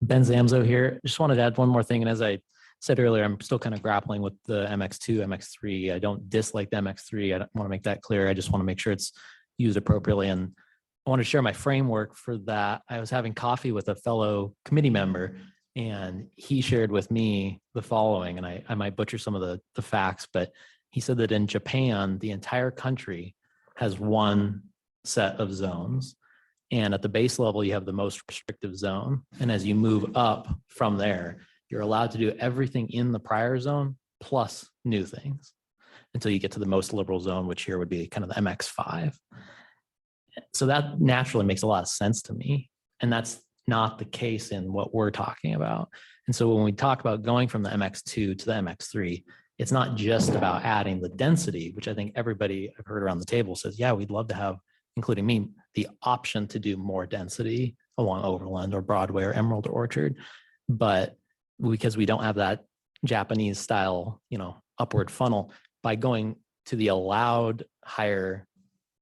Ben Zamzo here. Just wanted to add one more thing. And as I said earlier, I'm still kind of grappling with the MX2, MX3. I don't dislike the MX3. I don't want to make that clear. I just want to make sure it's used appropriately. And I want to share my framework for that. I was having coffee with a fellow committee member, and he shared with me the following, and I might butcher some of the facts, but he said that in Japan, the entire country has one set of zones. And at the base level, you have the most restrictive zone. And as you move up from there, you're allowed to do everything in the prior zone plus new things until you get to the most liberal zone, which here would be kind of the MX5. So that naturally makes a lot of sense to me. And that's not the case in what we're talking about. And so when we talk about going from the MX2 to the MX3, it's not just about adding the density, which I think everybody I've heard around the table says, yeah, we'd love to have, including me, the option to do more density along Overland or Broadway or Emerald or Orchard. But because we don't have that Japanese style, upward funnel, by going to the allowed higher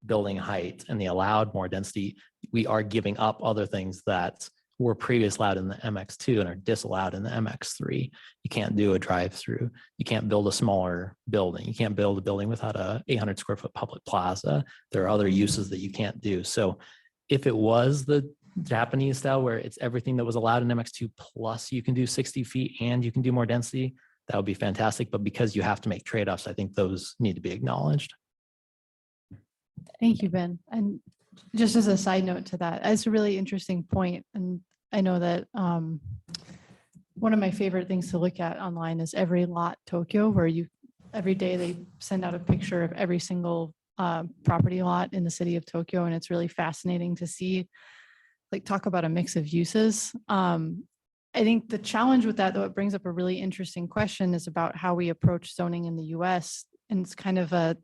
building height and the allowed more density, we are giving up other things that were previously allowed in the MX2 and are disallowed in the MX3. You can't do a drive-through. You can't build a smaller building. You can't build a building without a 800 square foot public plaza. There are other uses that you can't do. So if it was the Japanese style where it's everything that was allowed in MX2 plus you can do 60 feet and you can do more density, that would be fantastic. But because you have to make trade-offs, I think those need to be acknowledged. Thank you, Ben. And just as a side note to that, it's a really interesting point. And I know that one of my favorite things to look at online is Every Lot Tokyo, where every day they send out a picture of every single property lot in the city of Tokyo. And it's really fascinating to see, talk about a mix of uses. I think the challenge with that, though, it brings up a really interesting question, is about how we approach zoning in the US. And it's kind of a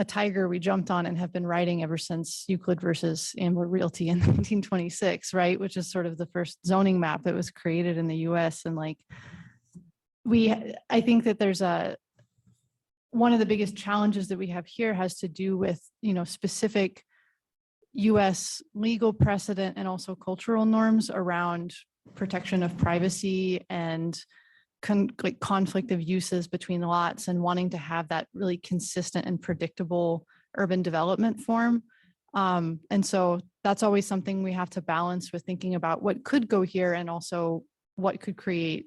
tiger we jumped on and have been riding ever since Euclid versus Ambler Realty in 1926, right? Which is sort of the first zoning map that was created in the US. And I think that there's one of the biggest challenges that we have here has to do with, specific US legal precedent and also cultural norms around protection of privacy and conflict of uses between the lots, and wanting to have that really consistent and predictable urban development form. And so that's always something we have to balance with thinking about what could go here and also what could create,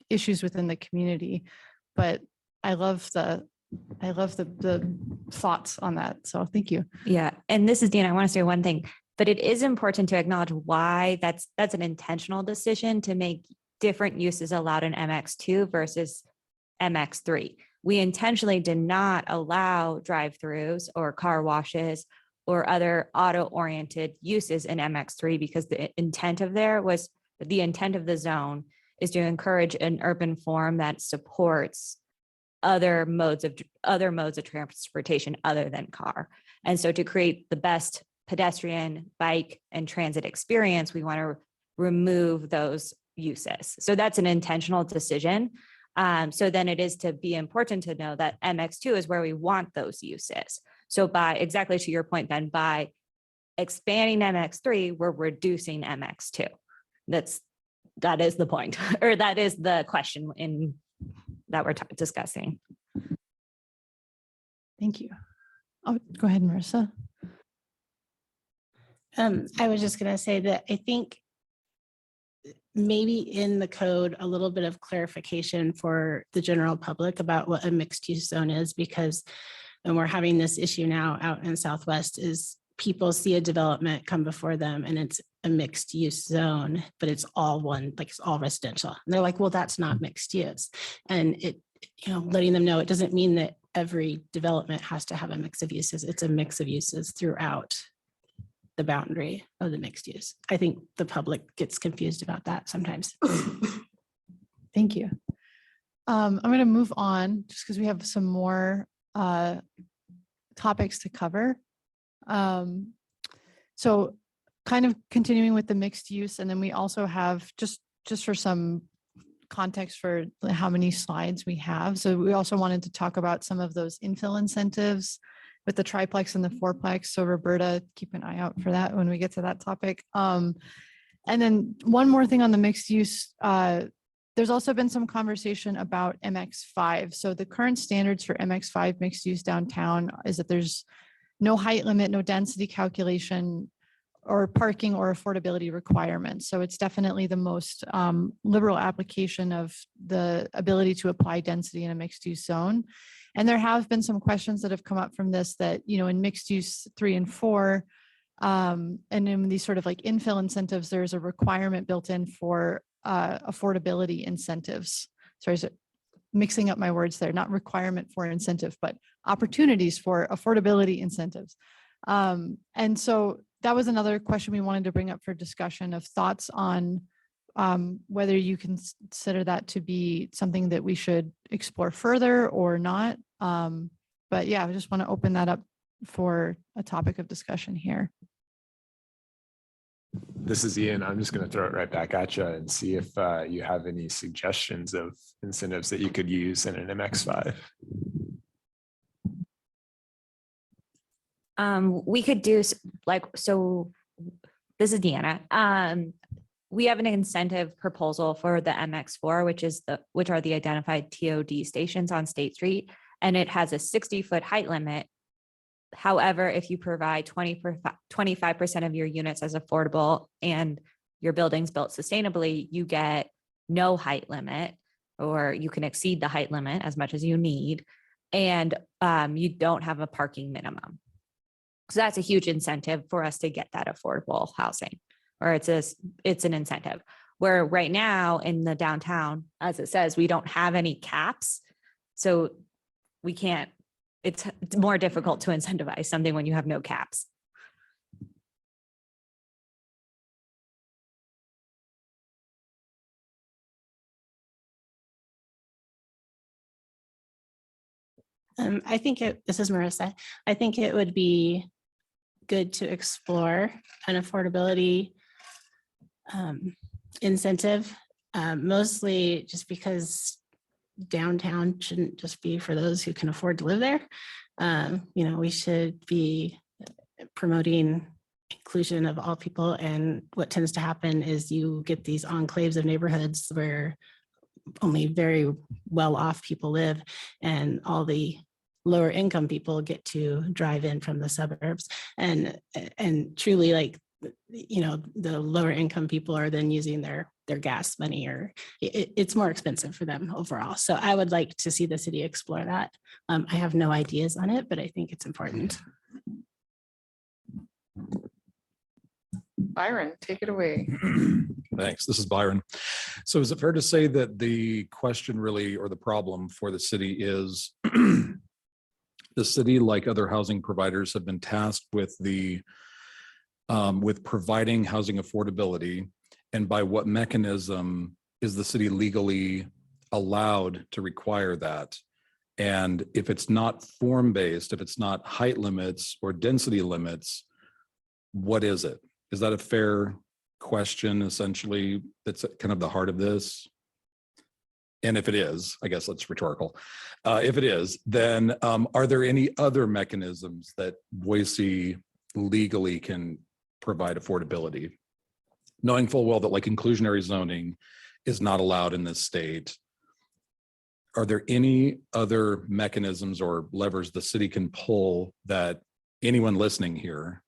issues within the community. But I love the thoughts on that. So thank you. Yeah. And this is Dean. I want to say one thing, but it is important to acknowledge why that's an intentional decision to make different uses allowed in MX2 versus MX3. We intentionally did not allow drive-throughs or car washes or other auto-oriented uses in MX3 because the intent of the zone is to encourage an urban form that supports other modes of transportation other than car. And so to create the best pedestrian, bike, and transit experience, we want to remove those uses. So that's an intentional decision. So then it is to be important to know that MX2 is where we want those uses. So by exactly to your point, Ben, by expanding MX3, we're reducing MX2. That is the point, or that is the question that we're discussing. Thank you. Oh, go ahead, Marissa. I was just gonna say that I think maybe in the code, a little bit of clarification for the general public about what a mixed use zone is, because when we're having this issue now out in Southwest is people see a development come before them and it's a mixed use zone, but it's all one, like it's all residential. And they're like, well, that's not mixed use. And it, letting them know it doesn't mean that every development has to have a mix of uses. It's a mix of uses throughout the boundary of the mixed use. I think the public gets confused about that sometimes. Thank you. I'm going to move on just because we have some more topics to cover. So kind of continuing with the mixed use, and then we also have just for some context for how many slides we have. So we also wanted to talk about some of those infill incentives with the triplex and the fourplex. So Roberta, keep an eye out for that when we get to that topic. And then one more thing on the mixed use, there's also been some conversation about MX5. So the current standards for MX5 mixed use downtown is that there's no height limit, no density calculation, or parking or affordability requirements. So it's definitely the most liberal application of the ability to apply density in a mixed use zone. And there have been some questions that have come up from this that, in mixed use 3 and 4, and in these sort of like infill incentives, there's a requirement built in for affordability incentives. Sorry, is it mixing up my words there? Not requirement for incentive, but opportunities for affordability incentives. And so that was another question we wanted to bring up for discussion of thoughts on whether you consider that to be something that we should explore further or not. But yeah, I just want to open that up for a topic of discussion here. This is Ian. I'm just going to throw it right back at you and see if you have any suggestions of incentives that you could use in an MX5. We could do so this is Deanna. We have an incentive proposal for the MX4, which are the identified TOD stations on State Street, and it has a 60-foot height limit. However, if you provide 25% of your units as affordable and your building's built sustainably, you get no height limit, or you can exceed the height limit as much as you need, and you don't have a parking minimum. So that's a huge incentive for us to get that affordable housing, or it's an incentive. Where right now in the downtown, as it says, we don't have any caps. So we can't, it's more difficult to incentivize something when you have no caps. I think this is Marissa. I think it would be good to explore an affordability incentive, mostly just because downtown shouldn't just be for those who can afford to live there. We should be promoting inclusion of all people. And what tends to happen is you get these enclaves of neighborhoods where only very well-off people live, and all the lower income people get to drive in from the suburbs. And truly, like, the lower income people are then using their gas money, or it's more expensive for them overall. So I would like to see the city explore that. I have no ideas on it, but I think it's important. Byron, take it away. Thanks. This is Byron. So is it fair to say that the question really, or the problem for the city is the city, like other housing providers, have been tasked with with providing housing affordability, and by what mechanism is the city legally allowed to require that? And if it's not form-based, if it's not height limits or density limits, what is it? Is that a fair question, essentially, that's kind of the heart of this? And if it is, I guess that's rhetorical. If it is, then are there any other mechanisms that Boise legally can provide affordability? Knowing full well that like inclusionary zoning is not allowed in this state. are there any other mechanisms or levers the city can pull that anyone listening here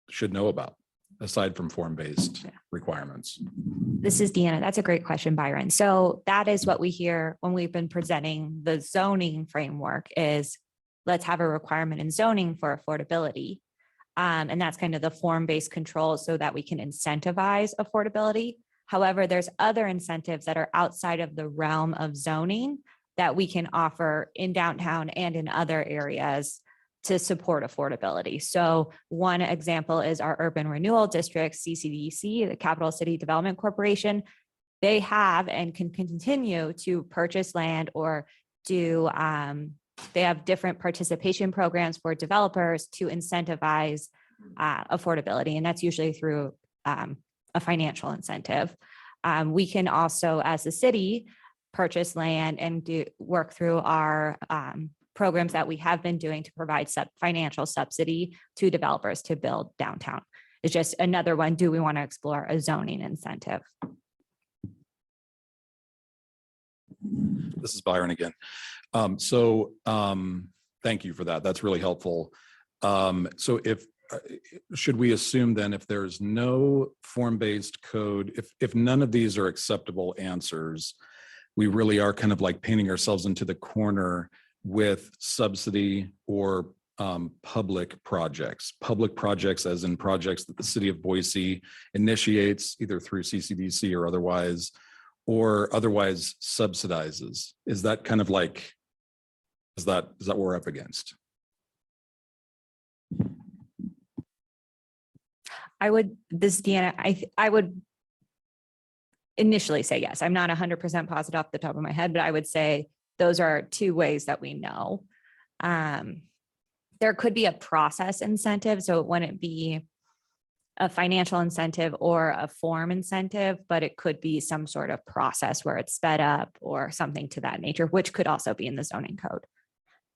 should know about, aside from form-based requirements? This is Deanna. That's a great question, Byron. So that is what we hear when we've been presenting the zoning framework is let's have a requirement in zoning for affordability. And that's kind of the form-based control so that we can incentivize affordability. However, there's other incentives that are outside of the realm of zoning that we can offer in downtown and in other areas to support affordability. So one example is our urban renewal district, CCDC, the Capital City Development Corporation. They have and can continue to purchase land or do, they have different participation programs for developers to incentivize affordability. And that's usually through a financial incentive. We can also, as a city, purchase land and work through our programs that we have been doing to provide financial subsidy to developers to build downtown. It's just another one. Do we want to explore a zoning incentive? This is Byron again. Thank you for that. That's really helpful. So should we assume then if there's no form-based code, if none of these are acceptable answers, we really are kind of like painting ourselves into the corner with subsidy or public projects as in projects that the city of Boise initiates either through CCDC or otherwise subsidizes. Is that kind of like, is that what we're up against? Deanna, I would initially say yes. I'm not 100% positive off the top of my head, but I would say those are two ways that we know. There could be a process incentive, so it wouldn't be a financial incentive or a form incentive, but it could be some sort of process where it's sped up or something to that nature, which could also be in the zoning code.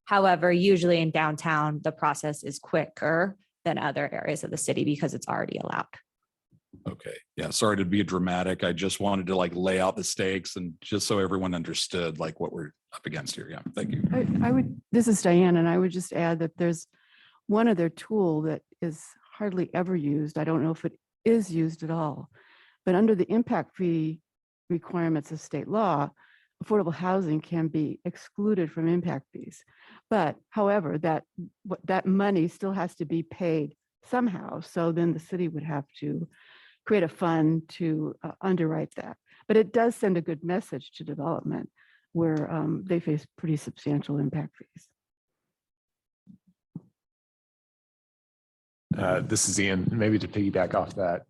However, usually in downtown, the process is quicker than other areas of the city because it's already allowed. Okay. Yeah. Sorry to be dramatic. I just wanted to like lay out the stakes and just so everyone understood like what we're up against here. Yeah. Thank you. This is Diane, and I would just add that there's one other tool that is hardly ever used. I don't know if it is used at all, but under the impact fee requirements of state law, affordable housing can be excluded from impact fees. But however, that money still has to be paid somehow. So then the city would have to create a fund to underwrite that. But it does send a good message to development where they face pretty substantial impact fees. This is Ian. Maybe to piggyback off that,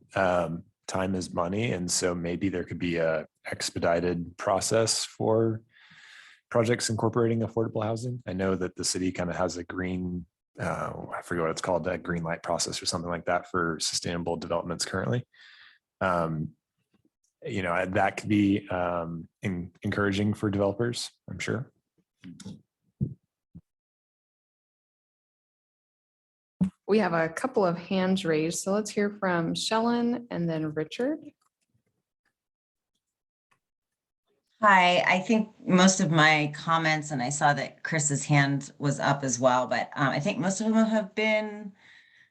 time is money. And so maybe there could be a expedited process for projects incorporating affordable housing. I know that the city kind of has a green, I forget what it's called, a green light process or something like that for sustainable developments currently. That could be encouraging for developers, I'm sure. We have a couple of hands raised, so let's hear from Shellen and then Richard. Hi, I think most of my comments, and I saw that Chris's hand was up as well, but I think most of them have been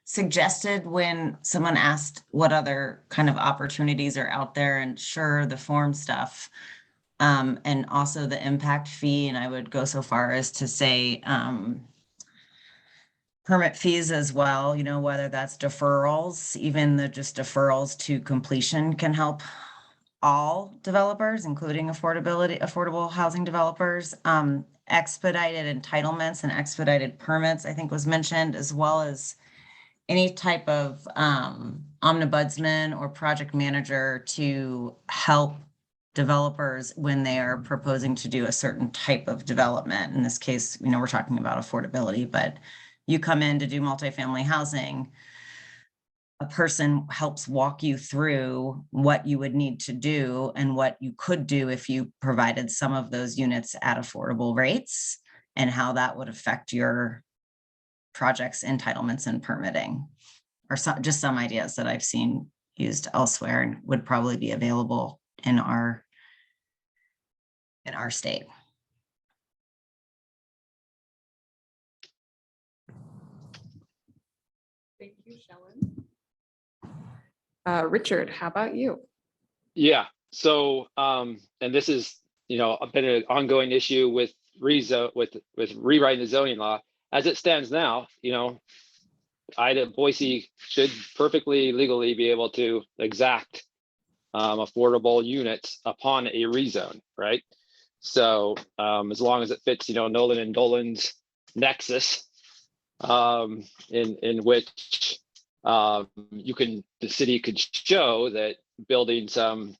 suggested when someone asked what other kind of opportunities are out there, and sure, the form stuff, and also the impact fee. And I would go so far as to say permit fees as well, whether that's deferrals, even the just deferrals to completion can help all developers, including affordable housing developers. Expedited entitlements and expedited permits, I think was mentioned, as well as any type of omnibudsman or project manager to help developers when they are proposing to do a certain type of development. In this case, we're talking about affordability, but you come in to do multifamily housing, a person helps walk you through what you would need to do and what you could do if you provided some of those units at affordable rates and how that would affect your project's entitlements and permitting, or just some ideas that I've seen used elsewhere and would probably be available in our state. Richard, how about you? Yeah, so, and this is, been an ongoing issue with with rewriting the zoning law. As it stands now, Boise should perfectly legally be able to exact affordable units upon a rezone, right? So as long as it fits, Nolan and Dolan's nexus, in which the city could show that building some,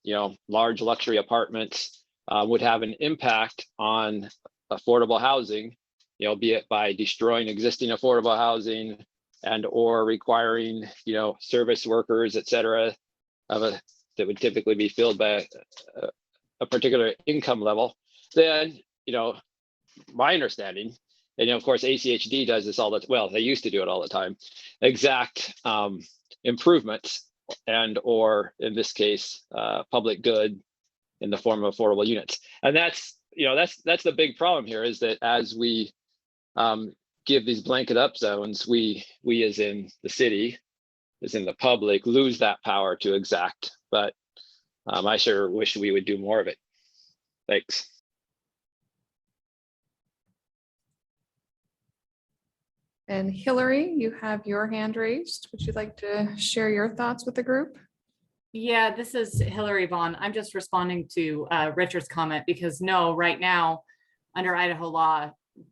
large luxury apartments would have an impact on affordable housing, be it by destroying existing affordable housing and or requiring, service workers, et cetera, that would typically be filled by a particular income level. Then, my understanding, and of course, ACHD does this they used to do it all the time, exact improvements and or in this case, public good in the form of affordable units. And that's the big problem here, is that as we give these blanket up zones, we as in the city, as in the public, lose that power to exact. But I sure wish we would do more of it. Thanks. And Hillary, you have your hand raised. Would you like to share your thoughts with the group? Yeah, this is Hillary Vaughn. I'm just responding to Richard's comment because no, right now, under Idaho law,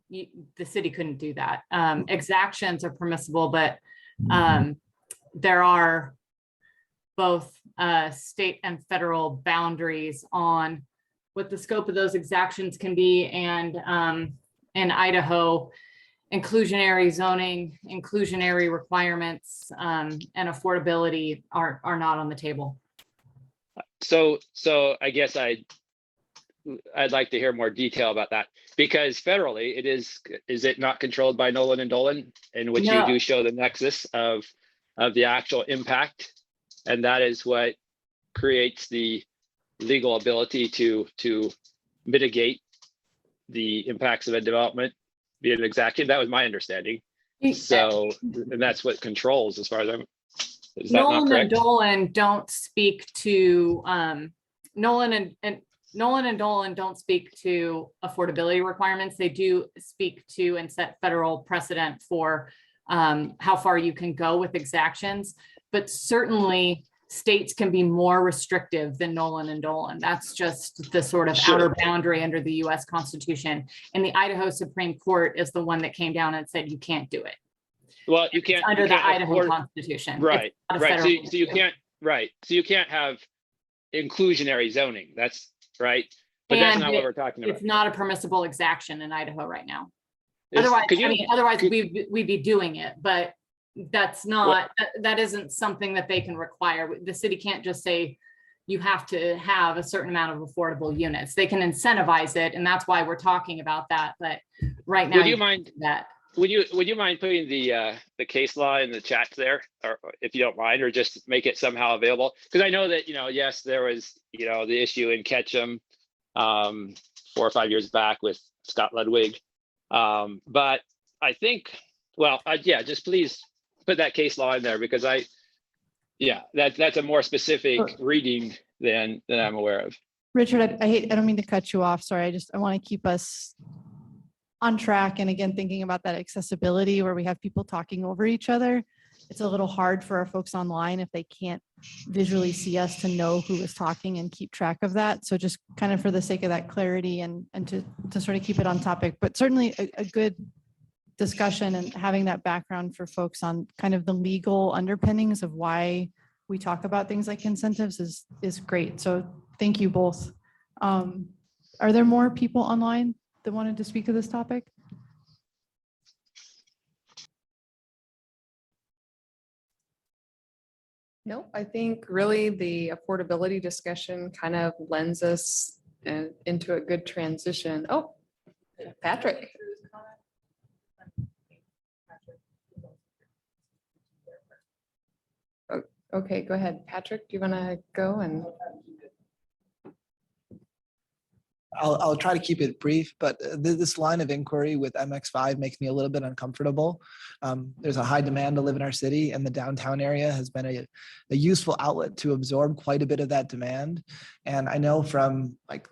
the city couldn't do that. Exactions are permissible, but there are both state and federal boundaries on what the scope of those exactions can be. And in Idaho, inclusionary zoning, inclusionary requirements, and affordability are not on the table. So I guess I'd like to hear more detail about that, because federally is it not controlled by Nolan and Dolan, in which No. you do show the nexus of the actual impact, and that is what creates the legal ability to mitigate the impacts of a development via an exaction. That was my understanding. So, and that's what controls, as far as is that not Nolan and correct? Dolan don't speak to Nolan and Dolan don't speak to affordability requirements. They do speak to and set federal precedent for how far you can go with exactions, but certainly states can be more restrictive than Nolan and Dolan. That's just the sort of Sure. outer boundary under the US Constitution. And the Idaho Supreme Court is the one that came down and said you can't do it. Well, you can't Under you the can't Idaho afford- Constitution. It's Right, not a right. federal So you issue. can't, right. So you can't have inclusionary zoning. That's right. But that's And not what we're talking about. It's not a permissible exaction in Idaho right now. Is- Otherwise, could you- otherwise could- we'd be doing it, but that's not, that isn't something that they can require. The city can't just say, you have to have a certain amount of affordable units. They can incentivize it, and that's why we're talking about that. But right now, Would you mind? can't do that. Would you mind putting the case law in the chat there, or if you don't mind, or just make it somehow available? Because I know that, yes, there was, the issue in Ketchum 4 or 5 years back with Scott Ludwig. But I think, just please put that case law in there, because that's a more specific reading than I'm aware of. Richard, I don't mean to cut you off. Sorry. I want to keep us on track. And again, thinking about that accessibility where we have people talking over each other, it's a little hard for our folks online if they can't visually see us to know who is talking and keep track of that. So just kind of for the sake of that clarity and to sort of keep it on topic, but certainly a good discussion and having that background for folks on kind of the legal underpinnings of why we talk about things like incentives is great. So thank you both. Are there more people online that wanted to speak to this topic? No, I think really the affordability discussion kind of lends us into a good transition. Oh, Patrick. Okay, go ahead. Patrick, do you want to go? And I'll try to keep it brief, but this line of inquiry with MX5 makes me a little bit uncomfortable. There's a high demand to live in our city, and the downtown area has been a useful outlet to absorb quite a bit of that demand. And I know from like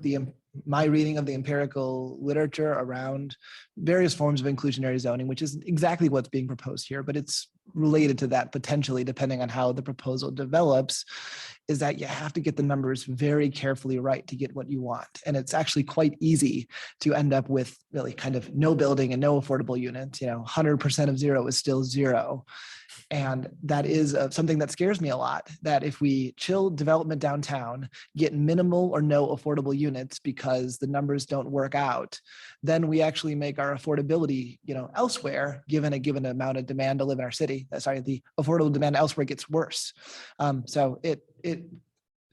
my reading of the empirical literature around various forms of inclusionary zoning, which is exactly what's being proposed here, but it's related to that potentially, depending on how the proposal develops, is that you have to get the numbers very carefully right to get what you want. And it's actually quite easy to end up with really kind of no building and no affordable units. 100% of zero is still zero. And that is something that scares me a lot, that if we chill development downtown, get minimal or no affordable units because the numbers don't work out, then we actually make our affordability, elsewhere, given a given amount of demand to live in our city. The affordable demand elsewhere gets worse. So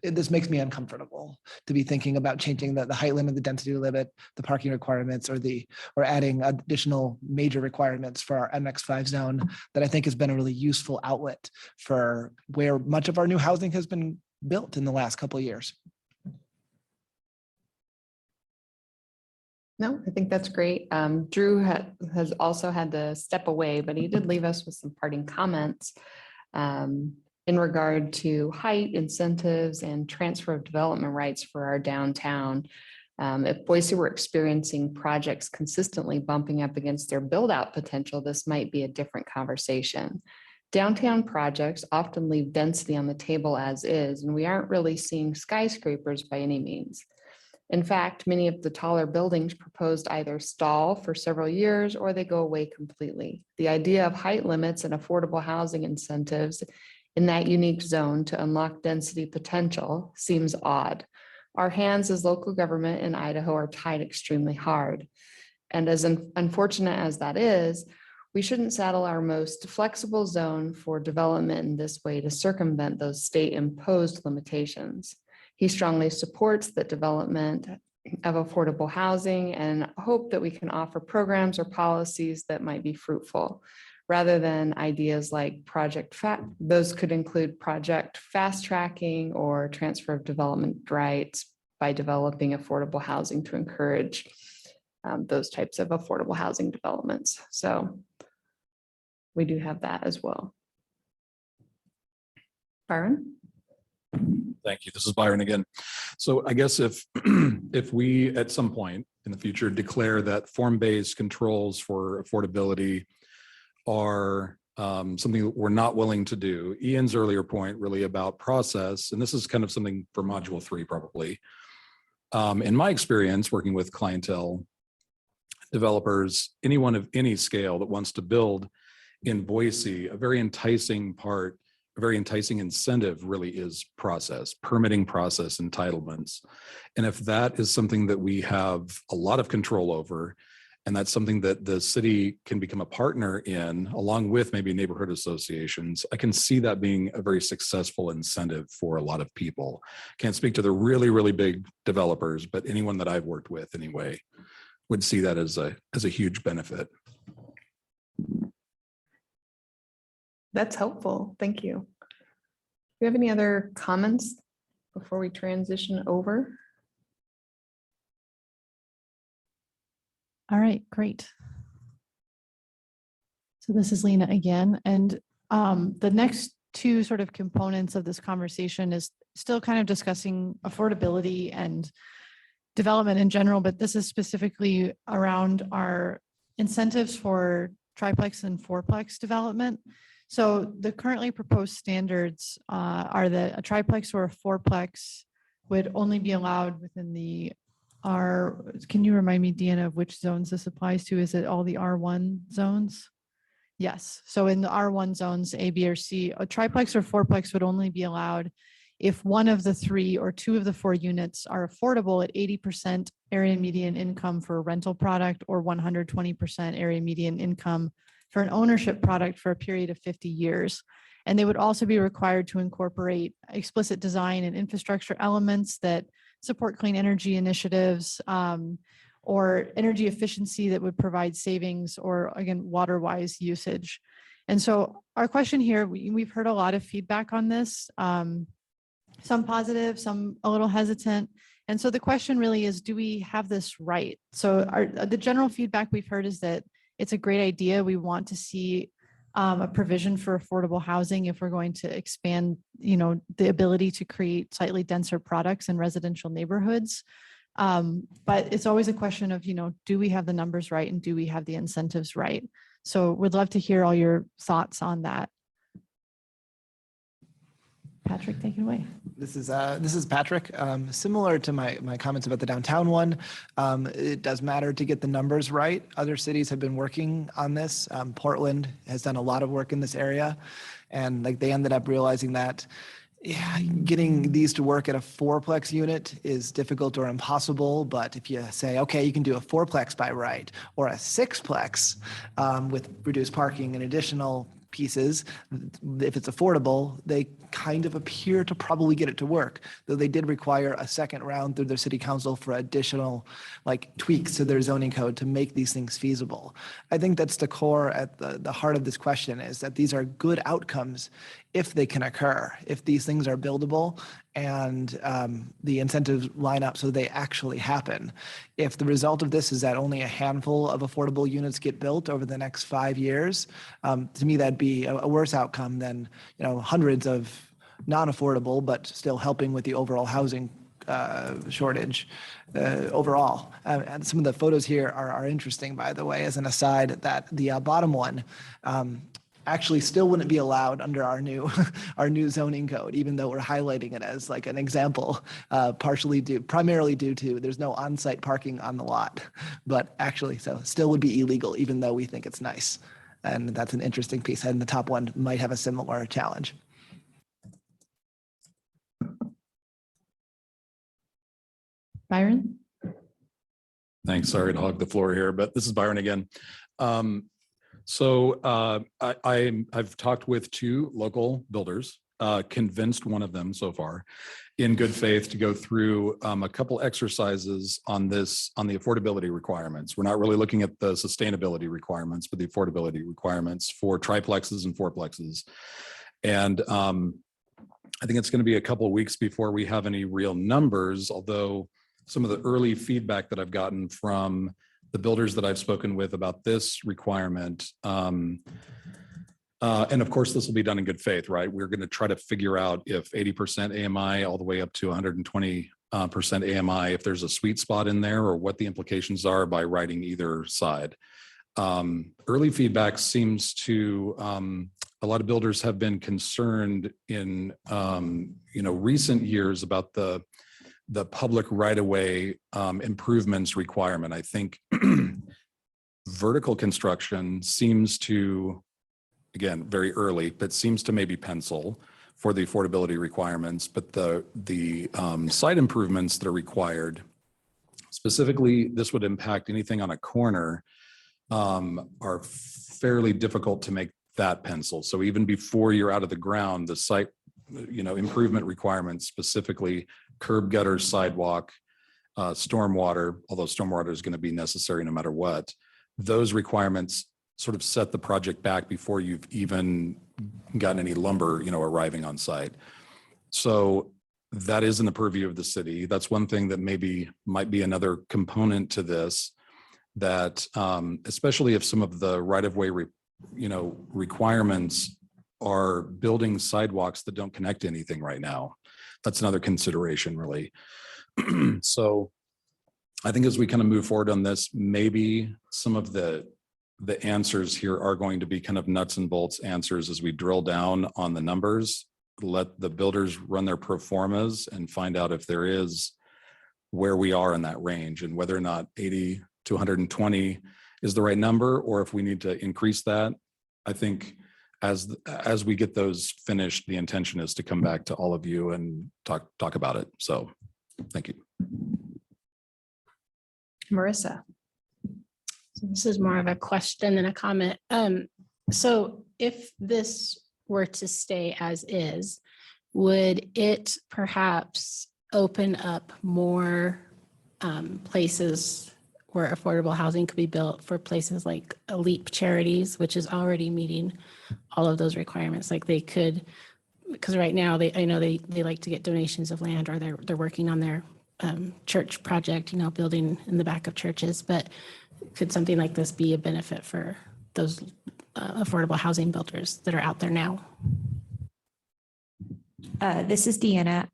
this makes me uncomfortable to be thinking about changing the height limit, the density limit, the parking requirements, or adding additional major requirements for our MX5 zone that I think has been a really useful outlet for where much of our new housing has been built in the last couple of years. No, I think that's great. Drew has also had to step away, but he did leave us with some parting comments in regard to height, incentives, and transfer of development rights for our downtown. If Boise were experiencing projects consistently bumping up against their build-out potential, this might be a different conversation. Downtown projects often leave density on the table as is, and we aren't really seeing skyscrapers by any means. In fact, many of the taller buildings proposed either stall for several years or they go away completely. The idea of height limits and affordable housing incentives in that unique zone to unlock density potential seems odd. Our hands as local government in Idaho are tied extremely hard. And as unfortunate as that is, we shouldn't saddle our most flexible zone for development in this way to circumvent those state-imposed limitations. He strongly supports the development of affordable housing and hope that we can offer programs or policies that might be fruitful, rather than ideas like those could include project fast tracking or transfer of development rights by developing affordable housing to encourage those types of affordable housing developments. So we do have that as well. Byron? Thank you. This is Byron again. So I guess if we at some point in the future declare that form-based controls for affordability are something that we're not willing to do, Ian's earlier point really about process, and this is kind of something for module 3 probably. In my experience working with clientele, developers, anyone of any scale that wants to build in Boise, a very enticing incentive really is process, permitting process, entitlements. And if that is something that we have a lot of control over, and that's something that the city can become a partner in, along with maybe neighborhood associations, I can see that being a very successful incentive for a lot of people. Can't speak to the really, really big developers, but anyone that I've worked with anyway would see that as a huge benefit. That's helpful. Thank you. Do you have any other comments before we transition over? All right, great. So this is Lena again, and the next two sort of components of this conversation is still kind of discussing affordability and development in general, but this is specifically around our incentives for triplex and fourplex development. So the currently proposed standards are that a triplex or a fourplex would only be allowed within the can you remind me, Deanna, of which zones this applies to? Is it all the R1 zones? Yes. So in the R1 zones, A, B, or C, a triplex or fourplex would only be allowed if one of the 3 or 2 of the 4 units are affordable at 80% area median income for a rental product or 120% area median income for an ownership product for a period of 50 years. And they would also be required to incorporate explicit design and infrastructure elements that support clean energy initiatives or energy efficiency that would provide savings or, again, water-wise usage. And so our question here, we've heard a lot of feedback on this, some positive, some a little hesitant. And so the question really is, do we have this right? So the general feedback we've heard is that it's a great idea. We want to see a provision for affordable housing if we're going to expand, the ability to create slightly denser products in residential neighborhoods. But it's always a question of, do we have the numbers right and do we have the incentives right? So we'd love to hear all your thoughts on that. Patrick, take it away. This is Patrick. Similar to my comments about the downtown one, it does matter to get the numbers right. Other cities have been working on this. Portland has done a lot of work in this area, and they ended up realizing that getting these to work at a fourplex unit is difficult or impossible. But if you say, okay, you can do a fourplex by right or a sixplex with reduced parking and additional pieces, if it's affordable, they kind of appear to probably get it to work, though they did require a second round through their city council for additional tweaks to their zoning code to make these things feasible. I think that's the core at the heart of this question, is that these are good outcomes if they can occur, if these things are buildable and the incentives line up so they actually happen. If the result of this is that only a handful of affordable units get built over the next 5 years, to me that'd be a worse outcome than hundreds of non-affordable but still helping with the overall housing shortage overall. And some of the photos here are interesting, by the way, as an aside, that the bottom one actually still wouldn't be allowed under our new zoning code, even though we're highlighting it as an example, primarily due to there's no on-site parking on the lot, but actually so still would be illegal, even though we think it's nice. And that's an interesting piece. And the top one might have a similar challenge. Byron? Thanks. Sorry to hog the floor here, but this is Byron again. I've talked with 2 local builders, convinced one of them so far in good faith to go through a couple exercises on the affordability requirements. We're not really looking at the sustainability requirements, but the affordability requirements for triplexes and fourplexes. And I think it's going to be a couple of weeks before we have any real numbers, although some of the early feedback that I've gotten from the builders that I've spoken with about this requirement, and of course, this will be done in good faith, right? We're going to try to figure out if 80% AMI all the way up to 120% AMI, if there's a sweet spot in there, or what the implications are by writing either side. Early feedback seems to, a lot of builders have been concerned in recent years about the public right-of-way improvements requirement. I think vertical construction seems to, again, very early, but seems to maybe pencil for the affordability requirements. But the site improvements that are required, specifically, this would impact anything on a corner, are fairly difficult to make that pencil. So even before you're out of the ground, the site, improvement requirements, specifically curb, gutter, sidewalk, stormwater, although stormwater is going to be necessary no matter what, those requirements sort of set the project back before you've even gotten any lumber, arriving on site. So that is in the purview of the city. That's one thing that maybe might be another component to this, that especially if some of the right-of-way requirements are building sidewalks that don't connect to anything right now. That's another consideration, really. So I think as we kind of move forward on this, maybe some of the answers here are going to be kind of nuts and bolts answers as we drill down on the numbers, let the builders run their pro formas and find out if there is where we are in that range and whether or not 80 to 120 is the right number, or if we need to increase that. I think as we get those finished, the intention is to come back to all of you and talk about it. So thank you. Marissa. So this is more of a question than a comment. So if this were to stay as is, would it perhaps open up more places where affordable housing could be built for places like Elite Charities, which is already meeting all of those requirements? Like they could, because right now I know they like to get donations of land, or they're working on their church project, building in the back of churches, but could something like this be a benefit for those affordable housing builders that are out there now? This is Deanna.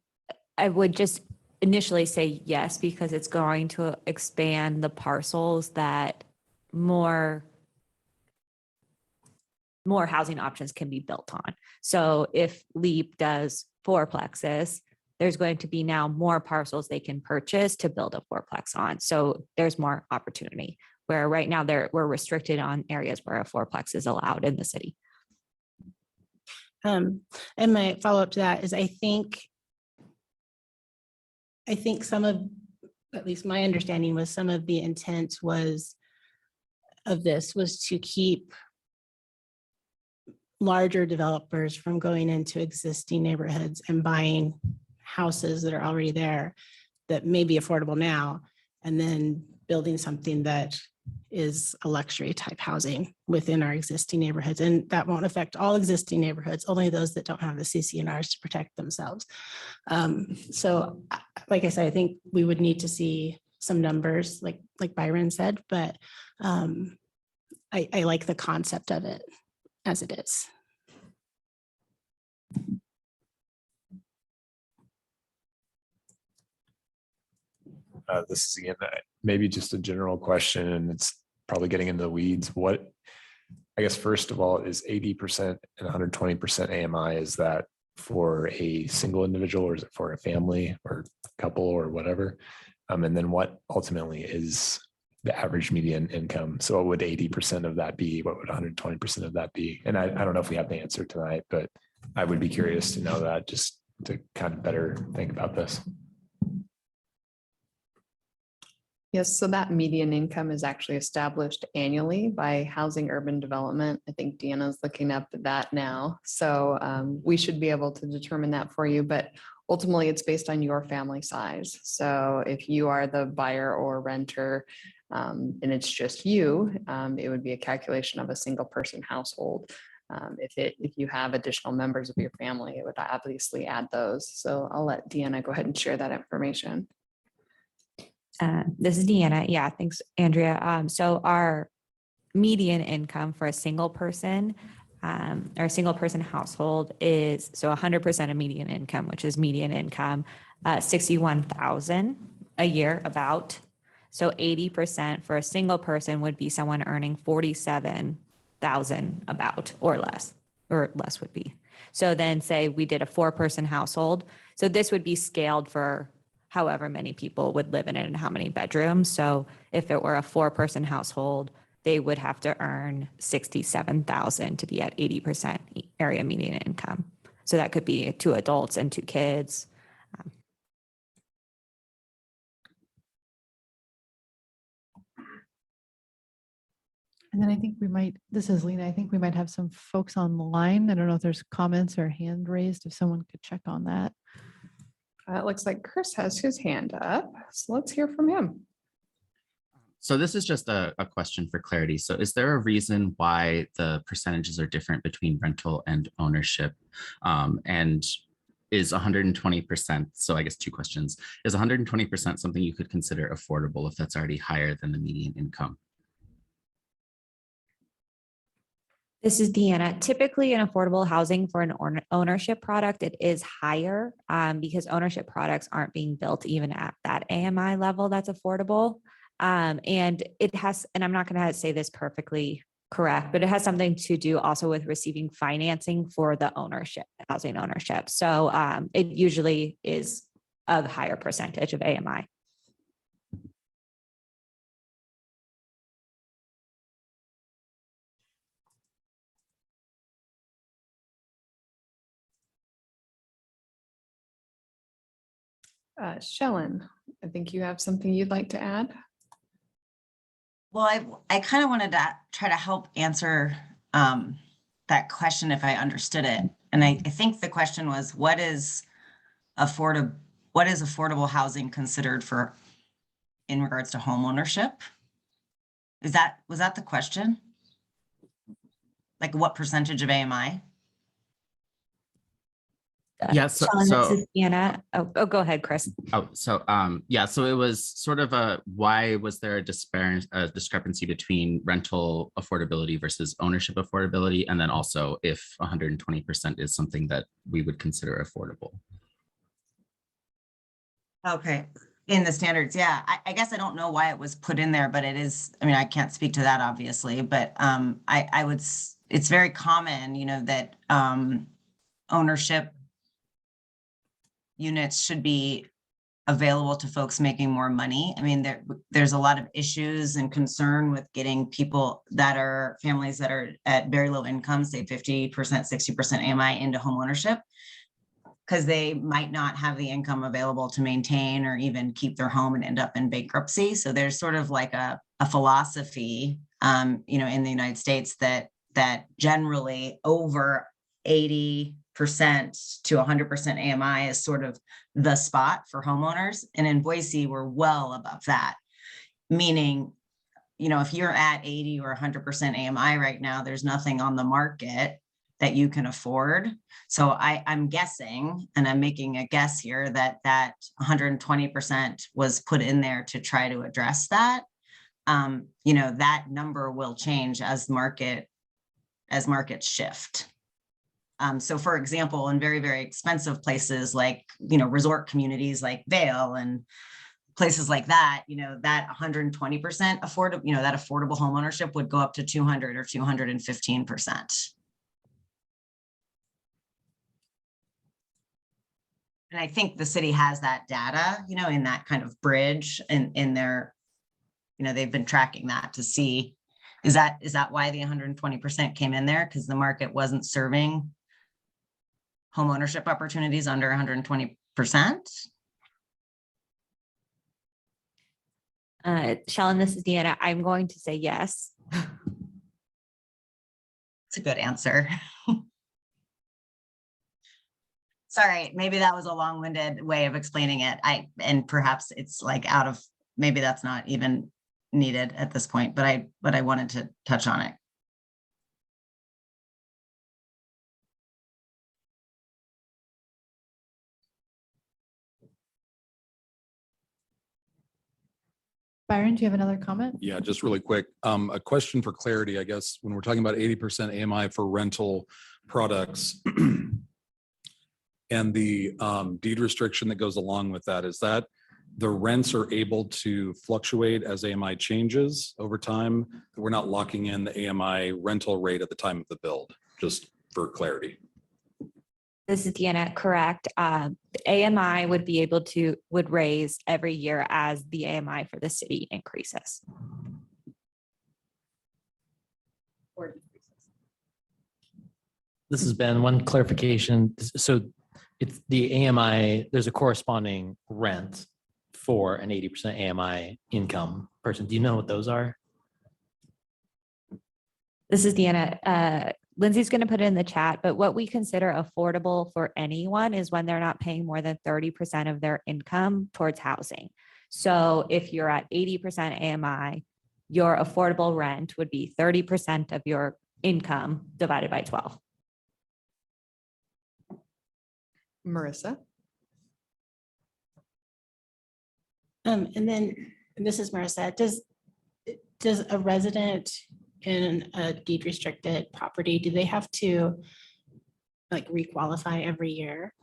I would just initially say yes, because it's going to expand the parcels that more housing options can be built on. So if LEAP does fourplexes, there's going to be now more parcels they can purchase to build a fourplex on. So there's more opportunity, where right now we're restricted on areas where a fourplex is allowed in the city. And my follow-up to that is I think some of, at least my understanding was, some of the intent was to keep larger developers from going into existing neighborhoods and buying houses that are already there that may be affordable now, and then building something that is a luxury type housing within our existing neighborhoods. And that won't affect all existing neighborhoods, only those that don't have the CC&Rs to protect themselves. So like I said, I think we would need to see some numbers like Byron said, but I like the concept of it as it is. This is again, maybe just a general question, and it's probably getting into the weeds. What, I guess, first of all, is 80% and 120% AMI? Is that for a single individual, or is it for a family or couple or whatever? And then what ultimately is the average median income? So what would 80% of that be? What would 120% of that be? And I don't know if we have the answer tonight, but I would be curious to know that, just to kind of better think about this. Yes, so that median income is actually established annually by Housing Urban Development. I think Deanna's looking up at that now. So we should be able to determine that for you, but ultimately it's based on your family size. So if you are the buyer or renter and it's just you, it would be a calculation of a single person household. If you have additional members of your family, it would obviously add those. So I'll let Deanna go ahead and share that information. This is Deanna. Yeah, thanks, Andrea. So our median income for a single person or a single person household is, so 100% of median income, which is median income, 61,000 a year about. So 80% for a single person would be someone earning 47,000 about, or less would be. So then say we did a 4-person household. So this would be scaled for however many people would live in it and how many bedrooms. So if it were a 4-person household, they would have to earn 67,000 to be at 80% area median income. So that could be 2 adults and 2 kids. And then I think we might, this is Lena, I think we might have some folks on the line. I don't know if there's comments or hand raised, if someone could check on that. It looks like Chris has his hand up, so let's hear from him. So this is just a question for clarity. So is there a reason why the percentages are different between rental and ownership? And is 120%, so I guess 2 questions, is 120% something you could consider affordable if that's already higher than the median income? This is Deanna. Typically in affordable housing for an ownership product, it is higher because ownership products aren't being built even at that AMI level that's affordable. And it has, and I'm not going to say this perfectly correct, but it has something to do also with receiving financing for the ownership, housing ownership. So it usually is a higher percentage of AMI. Shellen, I think you have something you'd like to add. Well, I kind of wanted to try to help answer that question if I understood it. And I think the question was, what is affordable housing considered for in regards to home ownership? Was that the question? Like what percentage of AMI? Yeah, so- Sean, so- this is Deanna. Oh, go ahead, Chris. Yeah, so it was sort of why was there a discrepancy between rental affordability versus ownership affordability? And then also if 120% is something that we would consider affordable. Okay, in the standards, yeah, I guess I don't know why it was put in there, but it is, I mean, I can't speak to that obviously, but I would, it's very common, you know, that ownership units should be available to folks making more money. I mean, there's a lot of issues and concern with getting people that are families that are at very low income, say 50%, 60% AMI into home ownership, because they might not have the income available to maintain or even keep their home and end up in bankruptcy. So there's sort of like a philosophy, you know, in the United States that generally over 80% to 100% AMI is sort of the spot for homeowners. And in Boise, we're well above that. Meaning, you know, if you're at 80 or 100% AMI right now, there's nothing on the market that you can afford. So I'm guessing, and I'm making a guess here, that 120% was put in there to try to address that. You know, that number will change as markets shift. So for example, in very, very expensive places like, you know, resort communities like Vail and places like that, you know, that 120% affordable, you know, that affordable homeownership would go up to 200 or 215%. And I think the city has that data, you know, in that kind of bridge and in their, you know, they've been tracking that to see, is that why the 120% came in there? Because the market wasn't serving home ownership opportunities under 120%? Shalyn, this is Deanna. I'm going to say yes. It's a good answer. Sorry, maybe that was a long-winded way of explaining it. And perhaps it's like maybe that's not even needed at this point, but I wanted to touch on it. Byron, do you have another comment? Yeah, just really quick. A question for clarity, I guess, when we're talking about 80% AMI for rental products and the deed restriction that goes along with that, is that the rents are able to fluctuate as AMI changes over time? We're not locking in the AMI rental rate at the time of the build, just for clarity. This is Deanna, correct. The AMI would raise every year as the AMI for the city increases. This has been one clarification. So it's the AMI, there's a corresponding rent for an 80% AMI income person. Do you know what those are? This is Deanna. Lindsay's going to put it in the chat, but what we consider affordable for anyone is when they're not paying more than 30% of their income towards housing. So if you're at 80% AMI, your affordable rent would be 30% of your income divided by 12. Marissa? And then this is Marissa. Does a resident in a deed restricted property, do they have to like requalify every year?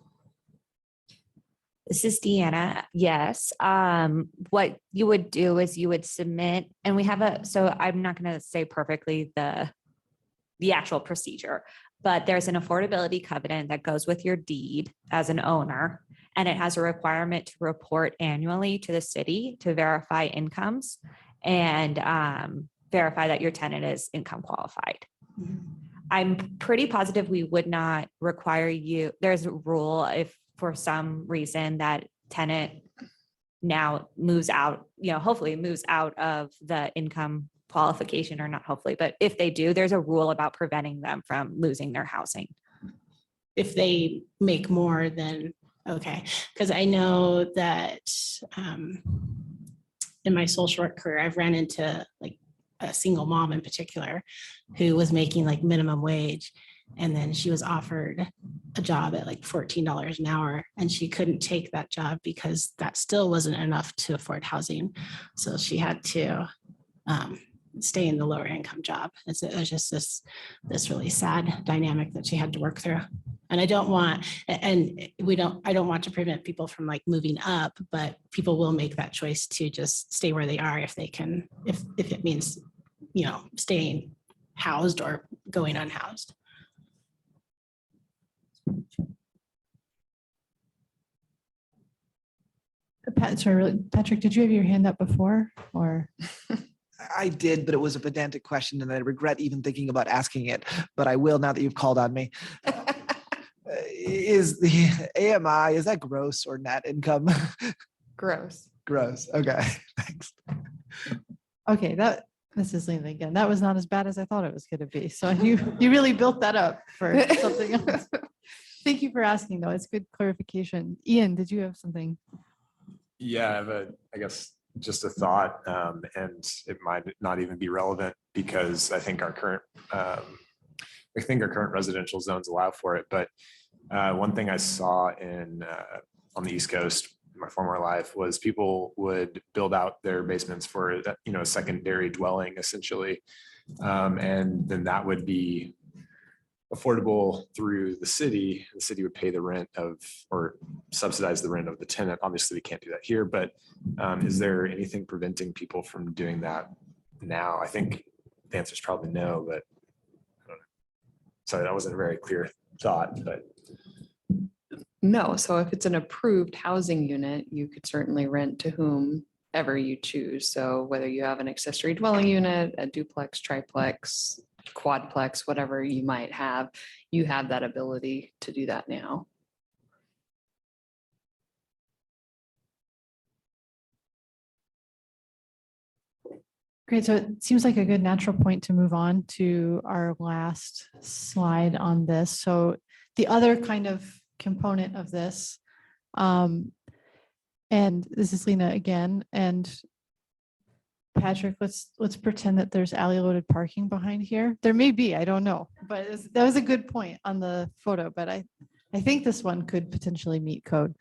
This is Deanna. Yes. What you would do is you would submit, and we have so I'm not going to say perfectly the actual procedure, but there's an affordability covenant that goes with your deed as an owner, and it has a requirement to report annually to the city to verify incomes and verify that your tenant is income qualified. I'm pretty positive we would not require you. There's a rule if for some reason that tenant now moves out, hopefully moves out of the income qualification, or not hopefully, but if they do, there's a rule about preventing them from losing their housing. If they make more than, okay. Because I know that in my social work career, I've ran into like a single mom in particular who was making like minimum wage. And then she was offered a job at like $14 an hour, and she couldn't take that job because that still wasn't enough to afford housing. So she had to stay in the lower income job. It was just this really sad dynamic that she had to work through. And I don't want to prevent people from like moving up, but people will make that choice to just stay where they are if they can, if it means, staying housed or going unhoused. Patrick, did you have your hand up before or? I did, but it was a pedantic question and I regret even thinking about asking it, but I will now that you've called on me. Is the AMI, is that gross or net income? Gross. Gross. Okay, thanks. Okay, Mrs. Lena again, that was not as bad as I thought it was going to be. So you really built that up for something else. Thank you for asking though. It's good clarification. Ian, did you have something? Yeah, I have I guess just a thought, and it might not even be relevant because I think our current residential zones allow for it. But one thing I saw on the East Coast in my former life was people would build out their basements for a secondary dwelling essentially, and then that would be affordable through the city. The city would pay the rent or subsidize the rent of the tenant. Obviously, we can't do that here, but is there anything preventing people from doing that now? I think the answer is probably no, but I don't know. Sorry, that wasn't a very clear thought, but. No, so if it's an approved housing unit, you could certainly rent to whomever you choose. So whether you have an accessory dwelling unit, a duplex, triplex, quadplex, whatever you might have, you have that ability to do that now. Great. So it seems like a good natural point to move on to our last slide on this. So the other kind of component of this, and this is Lena again, and Patrick, let's pretend that there's alley loaded parking behind here. There may be, I don't know, but that was a good point on the photo, but I think this one could potentially meet code.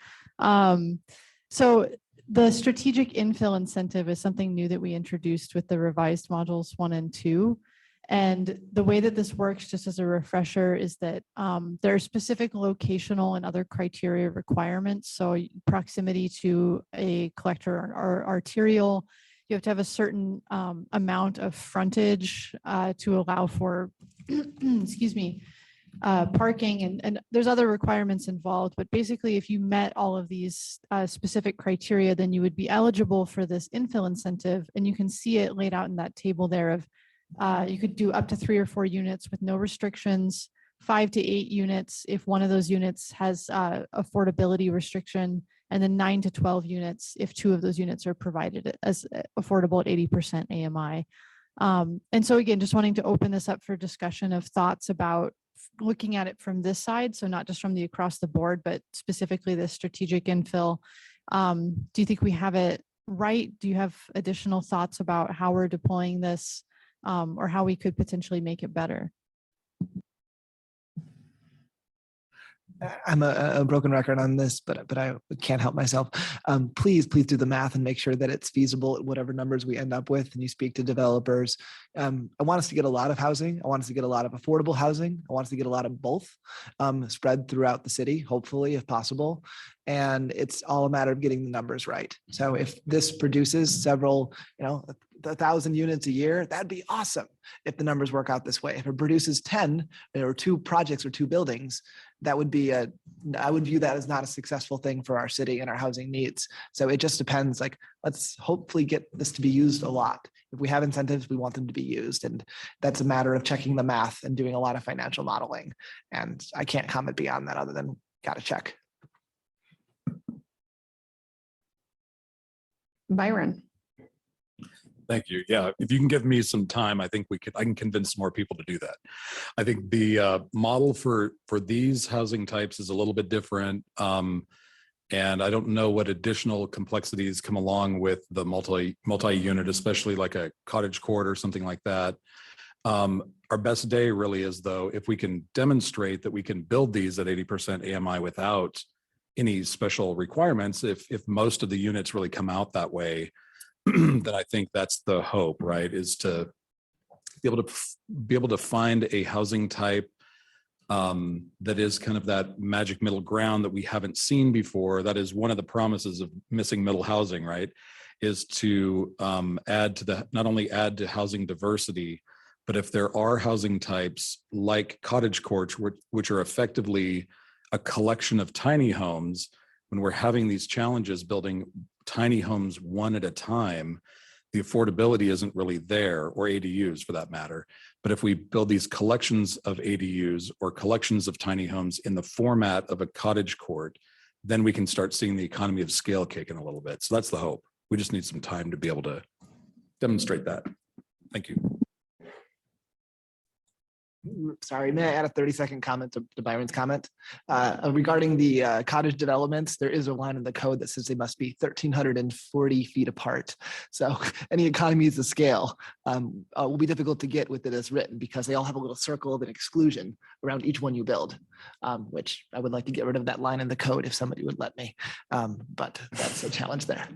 So the strategic infill incentive is something new that we introduced with the revised modules 1 and 2. And the way that this works, just as a refresher, is that there are specific locational and other criteria requirements. So proximity to a collector or arterial, you have to have a certain amount of frontage to allow for, excuse me, parking, and there's other requirements involved. But basically, if you met all of these specific criteria, then you would be eligible for this infill incentive. And you can see it laid out in that table there of you could do up to 3 or 4 units with no restrictions, 5 to 8 units if one of those units has affordability restriction, and then 9 to 12 units if 2 of those units are provided as affordable at 80% AMI. And so again, just wanting to open this up for discussion of thoughts about looking at it from this side. So not just from the across the board, but specifically the strategic infill. Do you think we have it right? Do you have additional thoughts about how we're deploying this or how we could potentially make it better? I'm a broken record on this, but I can't help myself. Please do the math and make sure that it's feasible at whatever numbers we end up with. And you speak to developers. I want us to get a lot of housing. I want us to get a lot of affordable housing. I want us to get a lot of both spread throughout the city, hopefully, if possible. And it's all a matter of getting the numbers right. So if this produces several, 1,000 units a year, that'd be awesome if the numbers work out this way. If it produces 10 or 2 projects or 2 buildings, that would be I would view that as not a successful thing for our city and our housing needs. So it just depends, let's hopefully get this to be used a lot. If we have incentives, we want them to be used. And that's a matter of checking the math and doing a lot of financial modeling. And I can't comment beyond that other than gotta check. Byron. Thank you. Yeah, if you can give me some time, I think I can convince more people to do that. I think the model for these housing types is a little bit different. And I don't know what additional complexities come along with the multi-unit, especially like a cottage court or something like that. Our best day really is though, if we can demonstrate that we can build these at 80% AMI without any special requirements, if most of the units really come out that way, then I think that's the hope, right? Is to be able to find a housing type that is kind of that magic middle ground that we haven't seen before. That is one of the promises of missing middle housing, right? Is to not only add to housing diversity, but if there are housing types like cottage courts, which are effectively a collection of tiny homes, when we're having these challenges building tiny homes one at a time, the affordability isn't really there, or ADUs for that matter. But if we build these collections of ADUs or collections of tiny homes in the format of a cottage court, then we can start seeing the economy of scale kick in a little bit. So that's the hope. We just need some time to be able to demonstrate that. Thank you. Sorry, may I add a 30-second comment to Byron's comment? Regarding the cottage developments, there is a line in the code that says they must be 1,340 feet apart. So any economies of scale will be difficult to get with it as written, because they all have a little circle of an exclusion around each one you build, which I would like to get rid of that line in the code if somebody would let me. But that's a challenge there.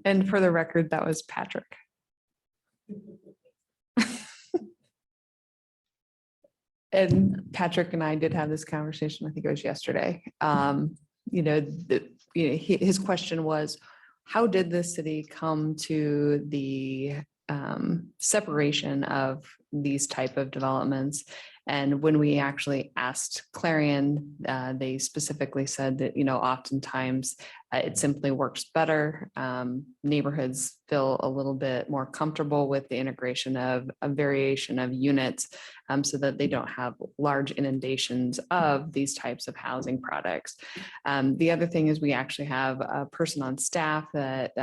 And for the record, that was Patrick. And Patrick and I did have this conversation, I think it was yesterday. His question was, how did the city come to the separation of these type of developments? And when we actually asked Clarion, they specifically said that, oftentimes it simply works better. Neighborhoods feel a little bit more comfortable with the integration of a variation of units, so that they don't have large inundations of these types of housing products. The other thing is we actually have a person on staff that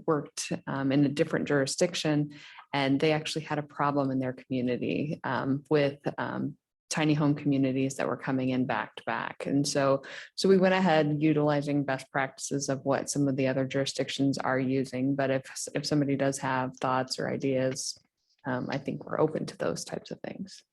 worked in a different jurisdiction, and they actually had a problem in their community with tiny home communities that were coming in back to back. And so we went ahead utilizing best practices of what some of the other jurisdictions are using. But if somebody does have thoughts or ideas, I think we're open to those types of things.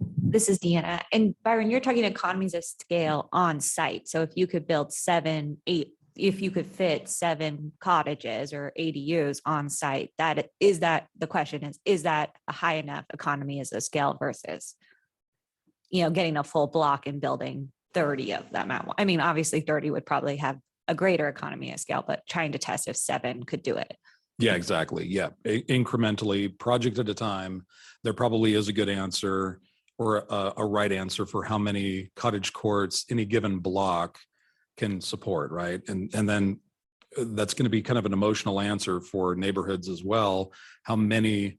This is Deanna. And Byron, you're talking economies of scale on site. So if you could build 7, 8, if you could fit 7 cottages or ADUs on site, the question is that a high enough economy as a scale versus, getting a full block and building 30 of them at once? I mean, obviously 30 would probably have a greater economy of scale, but trying to test if 7 could do it. Yeah, exactly. Yeah. Incrementally, project at a time, there probably is a good answer or a right answer for how many cottage courts any given block can support, right? And then that's going to be kind of an emotional answer for neighborhoods as well. How many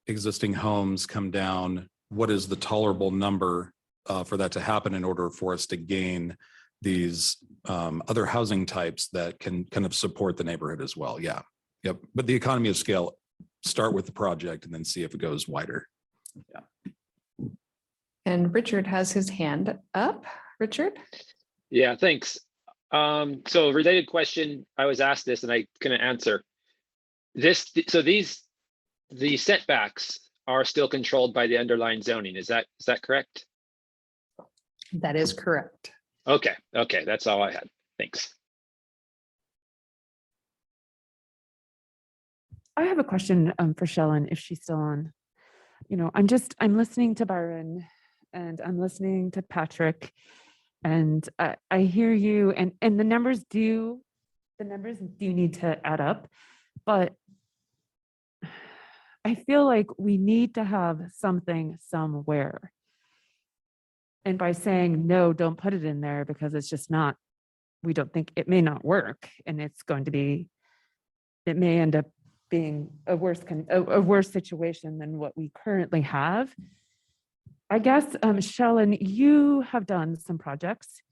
existing homes come down? What is the tolerable number for that to happen in order for us to gain these other housing types that can kind of support the neighborhood as well? Yeah. Yep. But the economy of scale, start with the project and then see if it goes wider. Yeah. And Richard has his hand up. Richard? Yeah, thanks. So related question, I was asked this and I couldn't answer. The setbacks are still controlled by the underlying zoning. Is that correct? That is correct. Okay, that's all I had. Thanks. I have a question for Shellen, if she's still on. I'm listening to Byron and I'm listening to Patrick, and I hear you, and the numbers do need to add up, but I feel like we need to have something somewhere. And by saying, no, don't put it in there because it's just not, we don't think it may not work. And it may end up being a worse situation than what we currently have. I guess, Shellen, you have done some projects,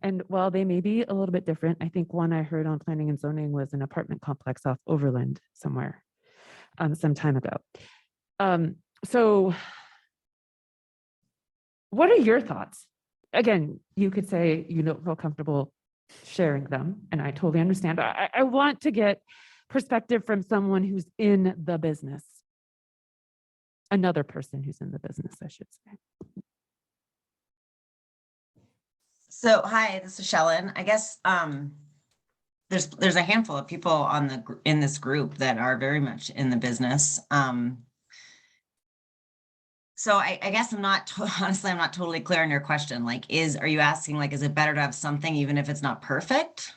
and while they may be a little bit different, I think one I heard on planning and zoning was an apartment complex off Overland somewhere some time ago. So what are your thoughts? Again, you could say you don't feel comfortable sharing them, and I totally understand. I want to get perspective from someone who's in the business. Another person who's in the business, I should say. So, hi, this is Shellen. I guess there's a handful of people on in this group that are very much in the business. So I guess honestly, I'm not totally clear on your question. Like, are you asking, like, is it better to have something even if it's not perfect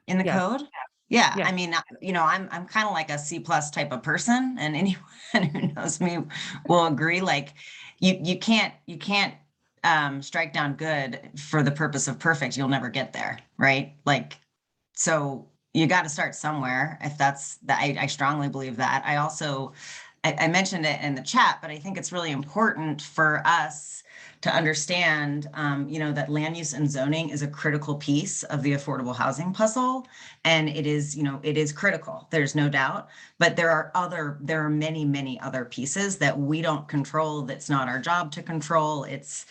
in the Yes. code? Yeah, Yes. I mean, I'm kind of like a C+ type of person, and anyone who knows me will agree. Like, you can't strike down good for the purpose of perfect. You'll never get there, right? Like, so you got to start somewhere. If that's that, I strongly believe that. I mentioned it in the chat, but I think it's really important for us to understand, that land use and zoning is a critical piece of the affordable housing puzzle. And it is critical. There's no doubt. But there are many, many other pieces that we don't control. That's not our job to control. It's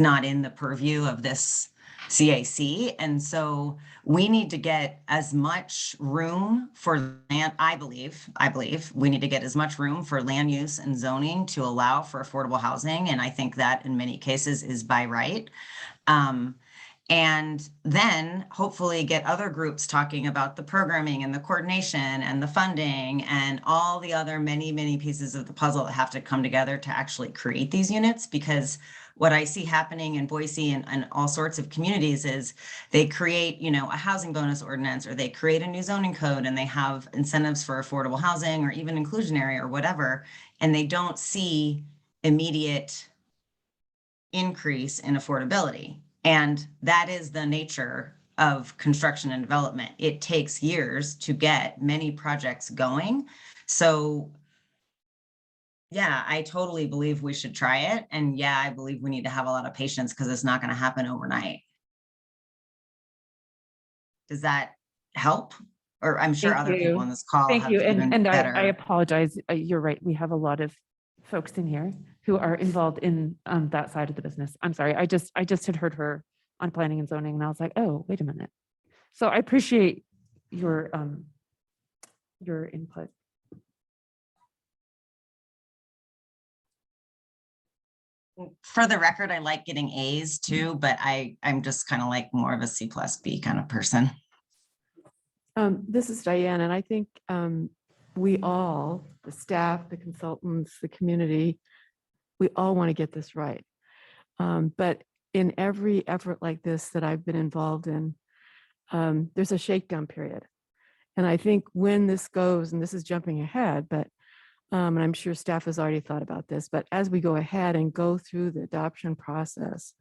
not in the purview of this CAC. And so we need to get as much room for land. I believe we need to get as much room for land use and zoning to allow for affordable housing. And I think that in many cases is by right. And then hopefully get other groups talking about the programming and the coordination and the funding and all the other many, many pieces of the puzzle that have to come together to actually create these units. Because what I see happening in Boise and all sorts of communities is they create, a housing bonus ordinance, or they create a new zoning code, and they have incentives for affordable housing or even inclusionary or whatever, and they don't see immediate increase in affordability. And that is the nature of construction and development. It takes years to get many projects going. So yeah, I totally believe we should try it. And yeah, I believe we need to have a lot of patience because it's not going to happen overnight. Does that help? Or I'm sure other people on this call Thank have you. even And better. I apologize. You're right. We have a lot of folks in here who are involved in that side of the business. I'm sorry. I just had heard her on planning and zoning, and I was like, oh, wait a minute. So I appreciate your input. For the record, I like getting A's too, but I'm just kind of like more of a C+B kind of person. This is Diane, and I think we all, the staff, the consultants, the community, we all want to get this right. But in every effort like this that I've been involved in, there's a shakedown period. And I think when this goes, and this is jumping ahead, but and I'm sure staff has already thought about this, but as we go ahead and go through the adoption process,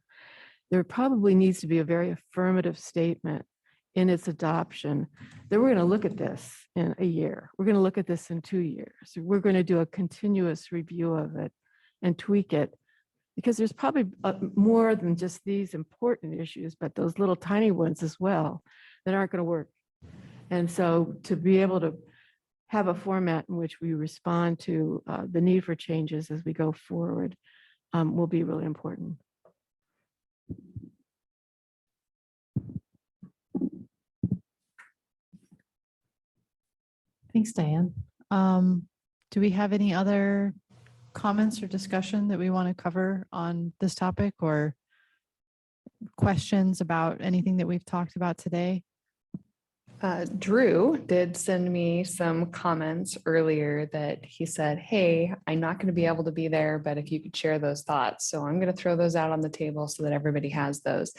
there probably needs to be a very affirmative statement in its adoption that we're going to look at this in a year. We're going to look at this in 2 years. We're going to do a continuous review of it and tweak it, because there's probably more than just these important issues, but those little tiny ones as well that aren't going to work. And so to be able to have a format in which we respond to the need for changes as we go forward will be really important. Thanks, Diane. Do we have any other comments or discussion that we want to cover on this topic, or questions about anything that we've talked about today? Drew did send me some comments earlier that he said, hey, I'm not going to be able to be there, but if you could share those thoughts. So I'm going to throw those out on the table so that everybody has those.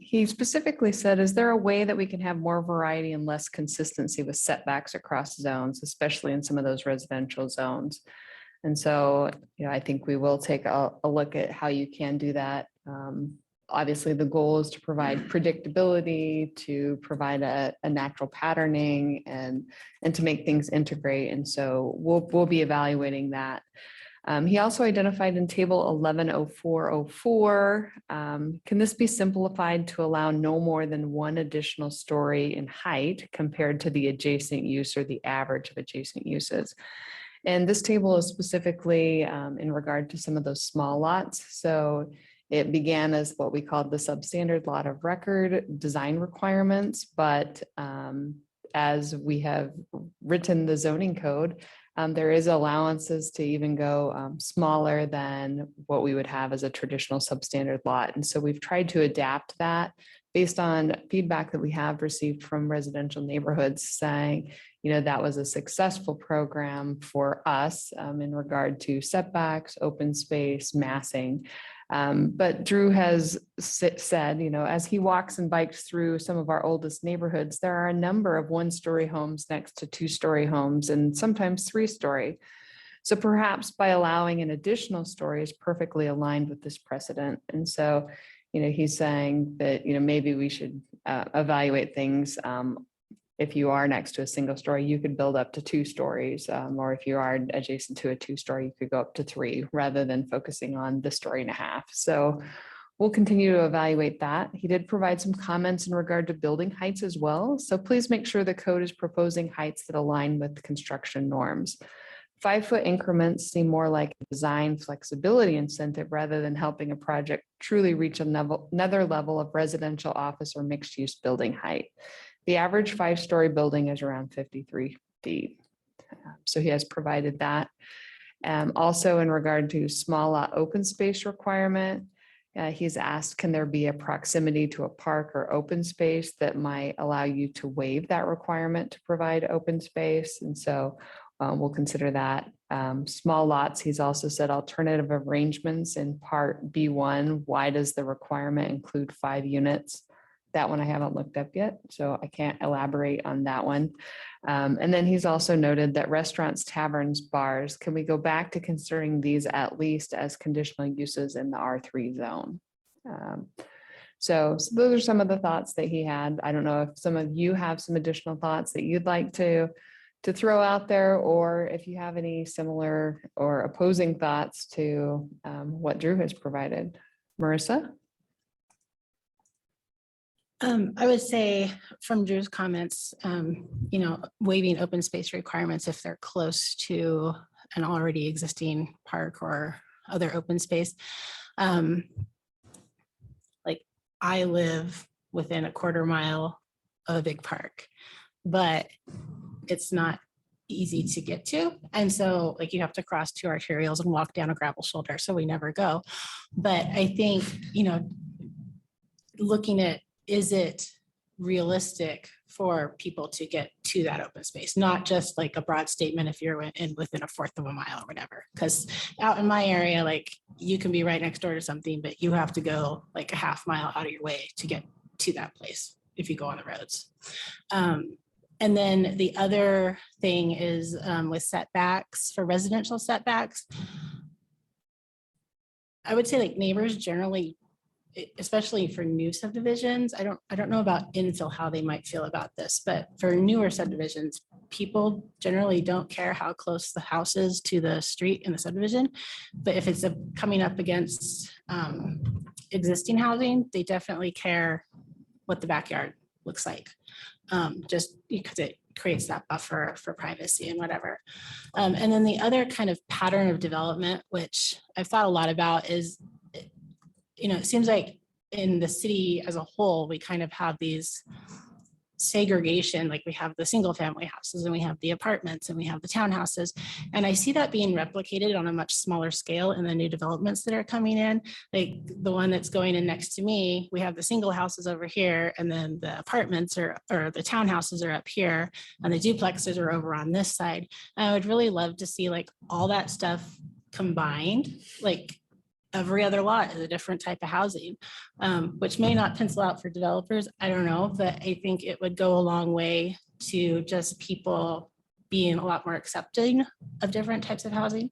He specifically said, is there a way that we can have more variety and less consistency with setbacks across zones, especially in some of those residential zones? And so, I think we will take a look at how you can do that. Obviously, the goal is to provide predictability, to provide a natural patterning, and to make things integrate. And so we'll be evaluating that. He also identified in table 110404, can this be simplified to allow no more than one additional story in height compared to the adjacent use or the average of adjacent uses? And this table is specifically in regard to some of those small lots. So it began as what we called the substandard lot of record design requirements, but as we have written the zoning code, there is allowances to even go smaller than what we would have as a traditional substandard lot. And so we've tried to adapt that based on feedback that we have received from residential neighborhoods saying, you know, that was a successful program for us in regard to setbacks, open space, massing. But Drew has said, you know, as he walks and bikes through some of our oldest neighborhoods, there are a number of one-story homes next to two-story homes and sometimes three-story. So perhaps by allowing an additional story is perfectly aligned with this precedent. And so, you know, he's saying that, you know, maybe we should evaluate things. If you are next to a single story, you could build up to 2 stories, or if you are adjacent to a 2-story, you could go up to 3 rather than focusing on the 1.5 stories. So we'll continue to evaluate that. He did provide some comments in regard to building heights as well. So please make sure the code is proposing heights that align with construction norms. 5-foot increments seem more like a design flexibility incentive rather than helping a project truly reach another level of residential, office, or mixed-use building height. The average 5-story building is around 53 feet. So he has provided that. Also in regard to small lot open space requirement, he's asked, can there be a proximity to a park or open space that might allow you to waive that requirement to provide open space? And so we'll consider that. Small lots, he's also said alternative arrangements in part B1. Why does the requirement include 5 units? That one I haven't looked up yet, so I can't elaborate on that one. And then he's also noted that restaurants, taverns, bars, can we go back to considering these at least as conditional uses in the R3 zone? So those are some of the thoughts that he had. I don't know if some of you have some additional thoughts that you'd like to throw out there, or if you have any similar or opposing thoughts to what Drew has provided. Marissa? I would say from Drew's comments, you know, waiving open space requirements if they're close to an already existing park or other open space. Like I live within a 1/4 mile of a big park, but it's not easy to get to. And so like you have to cross 2 arterials and walk down a gravel shoulder. So we never go. But I think, you know, looking at, is it realistic for people to get to that open space? Not just like a broad statement if you're within a 1/4 of a mile or whatever. Because out in my area, like you can be right next door to something, but you have to go like a 1/2 mile out of your way to get to that place if you go on the roads. And then the other thing is with setbacks, for residential setbacks, I would say like neighbors generally, especially for new subdivisions, I don't know about infill, how they might feel about this, but for newer subdivisions, people generally don't care how close the house is to the street in the subdivision. But if it's coming up against existing housing, they definitely care what the backyard looks like, just because it creates that buffer for privacy and whatever. And then the other kind of pattern of development, which I've thought a lot about, is, you know, it seems like in the city as a whole, we kind of have these segregation, like we have the single family houses and we have the apartments and we have the townhouses. And I see that being replicated on a much smaller scale in the new developments that are coming in. Like the one that's going in next to me, we have the single houses over here, and then the apartments or the townhouses are up here, and the duplexes are over on this side. And I would really love to see like all that stuff combined, like every other lot is a different type of housing, which may not pencil out for developers. I don't know, but I think it would go a long way to just people being a lot more accepting of different types of housing.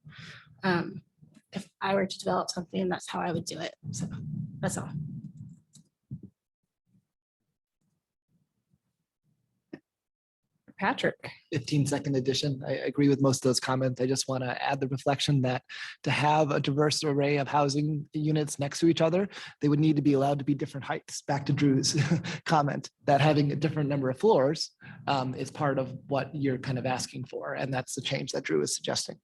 If I were to develop something, that's how I would do it. So that's all. Patrick. 15-second addition. I agree with most of those comments. I just want to add the reflection that to have a diverse array of housing units next to each other, they would need to be allowed to be different heights. Back to Drew's comment that having a different number of floors is part of what you're kind of asking for. And that's the change that Drew is suggesting.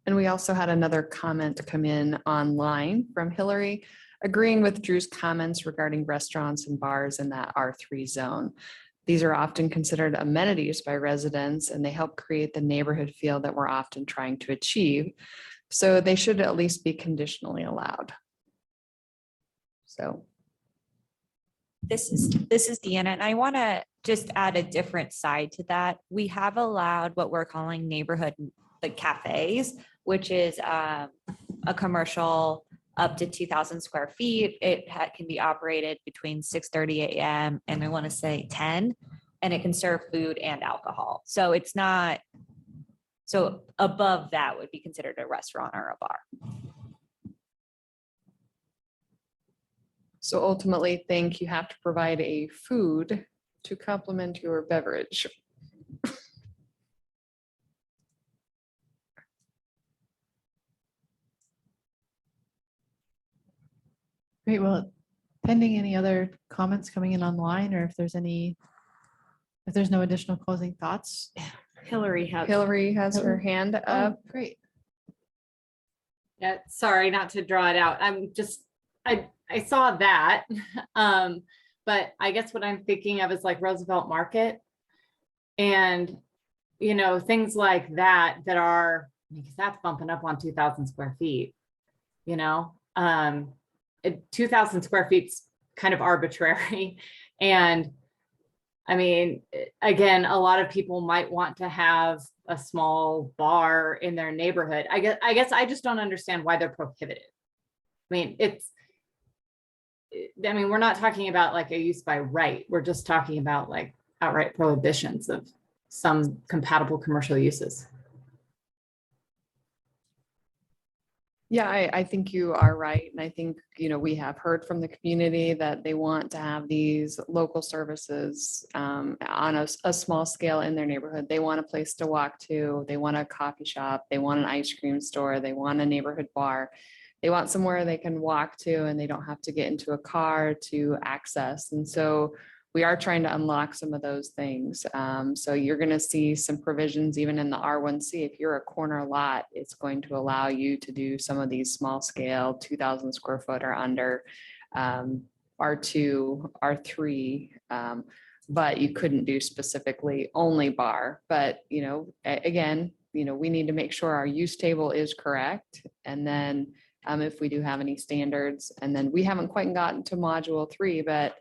And we also had another comment come in online from Hillary, agreeing with Drew's comments regarding restaurants and bars in that R3 zone. These are often considered amenities by residents, and they help create the neighborhood feel that we're often trying to achieve. So they should at least be conditionally allowed. So. This is Deanna, and I want to just add a different side to that. We have allowed what we're calling neighborhood cafes, which is a commercial up to 2,000 square feet. It can be operated between 6:30 a.m. and I want to say 10, and it can serve food and alcohol. So it's not, so above that would be considered a restaurant or a bar. So ultimately, think you have to provide a food to complement your beverage. Great. Well, pending any other comments coming in online, or if there's no additional closing thoughts. Hillary has her hand up. Oh, great. Yeah, sorry, not to draw it out. I saw that. But I guess what I'm thinking of is like Roosevelt Market and, things like that are, because that's bumping up on 2,000 square feet, 2,000 square feet's kind of arbitrary. And I mean, again, a lot of people might want to have a small bar in their neighborhood. I guess I just don't understand why they're prohibited. I mean, we're not talking about like a use by right. We're just talking about like outright prohibitions of some compatible commercial uses. Yeah, I think you are right. And I think, we have heard from the community that they want to have these local services on a small scale in their neighborhood. They want a place to walk to. They want a coffee shop. They want an ice cream store. They want a neighborhood bar. They want somewhere they can walk to and they don't have to get into a car to access. And so we are trying to unlock some of those things. So you're going to see some provisions even in the R1C. If you're a corner lot, it's going to allow you to do some of these small scale 2,000 square foot or under R2, R3. But you couldn't do specifically only bar. But, again, we need to make sure our use table is correct. And then if we do have any standards, and then we haven't quite gotten to module 3, but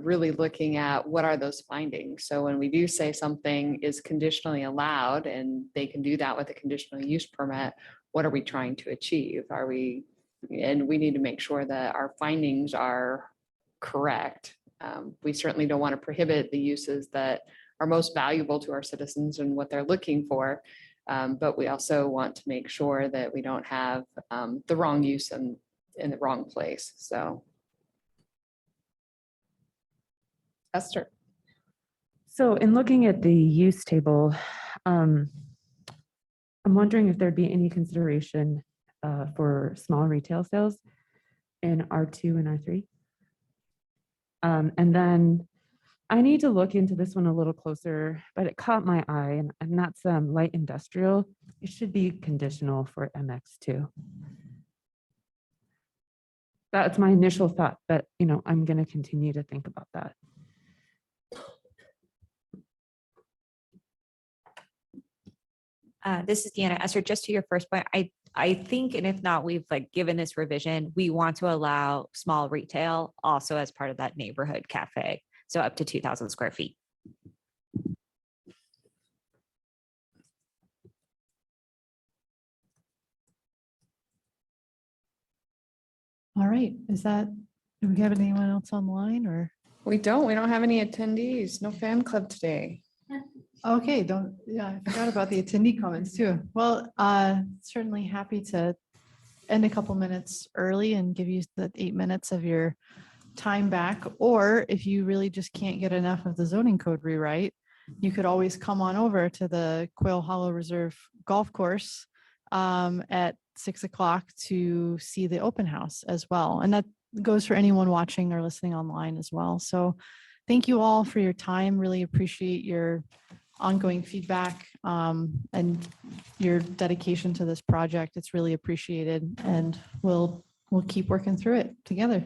really looking at what are those findings. So when we do say something is conditionally allowed and they can do that with a conditional use permit, what are we trying to achieve? And we need to make sure that our findings are correct. We certainly don't want to prohibit the uses that are most valuable to our citizens and what they're looking for. But we also want to make sure that we don't have the wrong use in the wrong place. So. Esther. So in looking at the use table, I'm wondering if there'd be any consideration for small retail sales in R2 and R3. And then I need to look into this one a little closer, but it caught my eye, and that's light industrial. It should be conditional for MX2. That's my initial thought, but I'm going to continue to think about that. This is Deanna. Esther, just to your first point, I think, and if not, we've given this revision, we want to allow small retail also as part of that neighborhood cafe. So up to 2,000 square feet. All right. Do we have anyone else online or? We don't have any attendees, no fan club today. Okay, I forgot about the attendee comments too. Well, certainly happy to end a couple minutes early and give you the 8 minutes of your time back. Or if you really just can't get enough of the zoning code rewrite, you could always come on over to the Quail Hollow Reserve Golf Course at 6 o'clock to see the open house as well. And that goes for anyone watching or listening online as well. So thank you all for your time. Really appreciate your ongoing feedback and your dedication to this project. It's really appreciated, and we'll keep working through it together.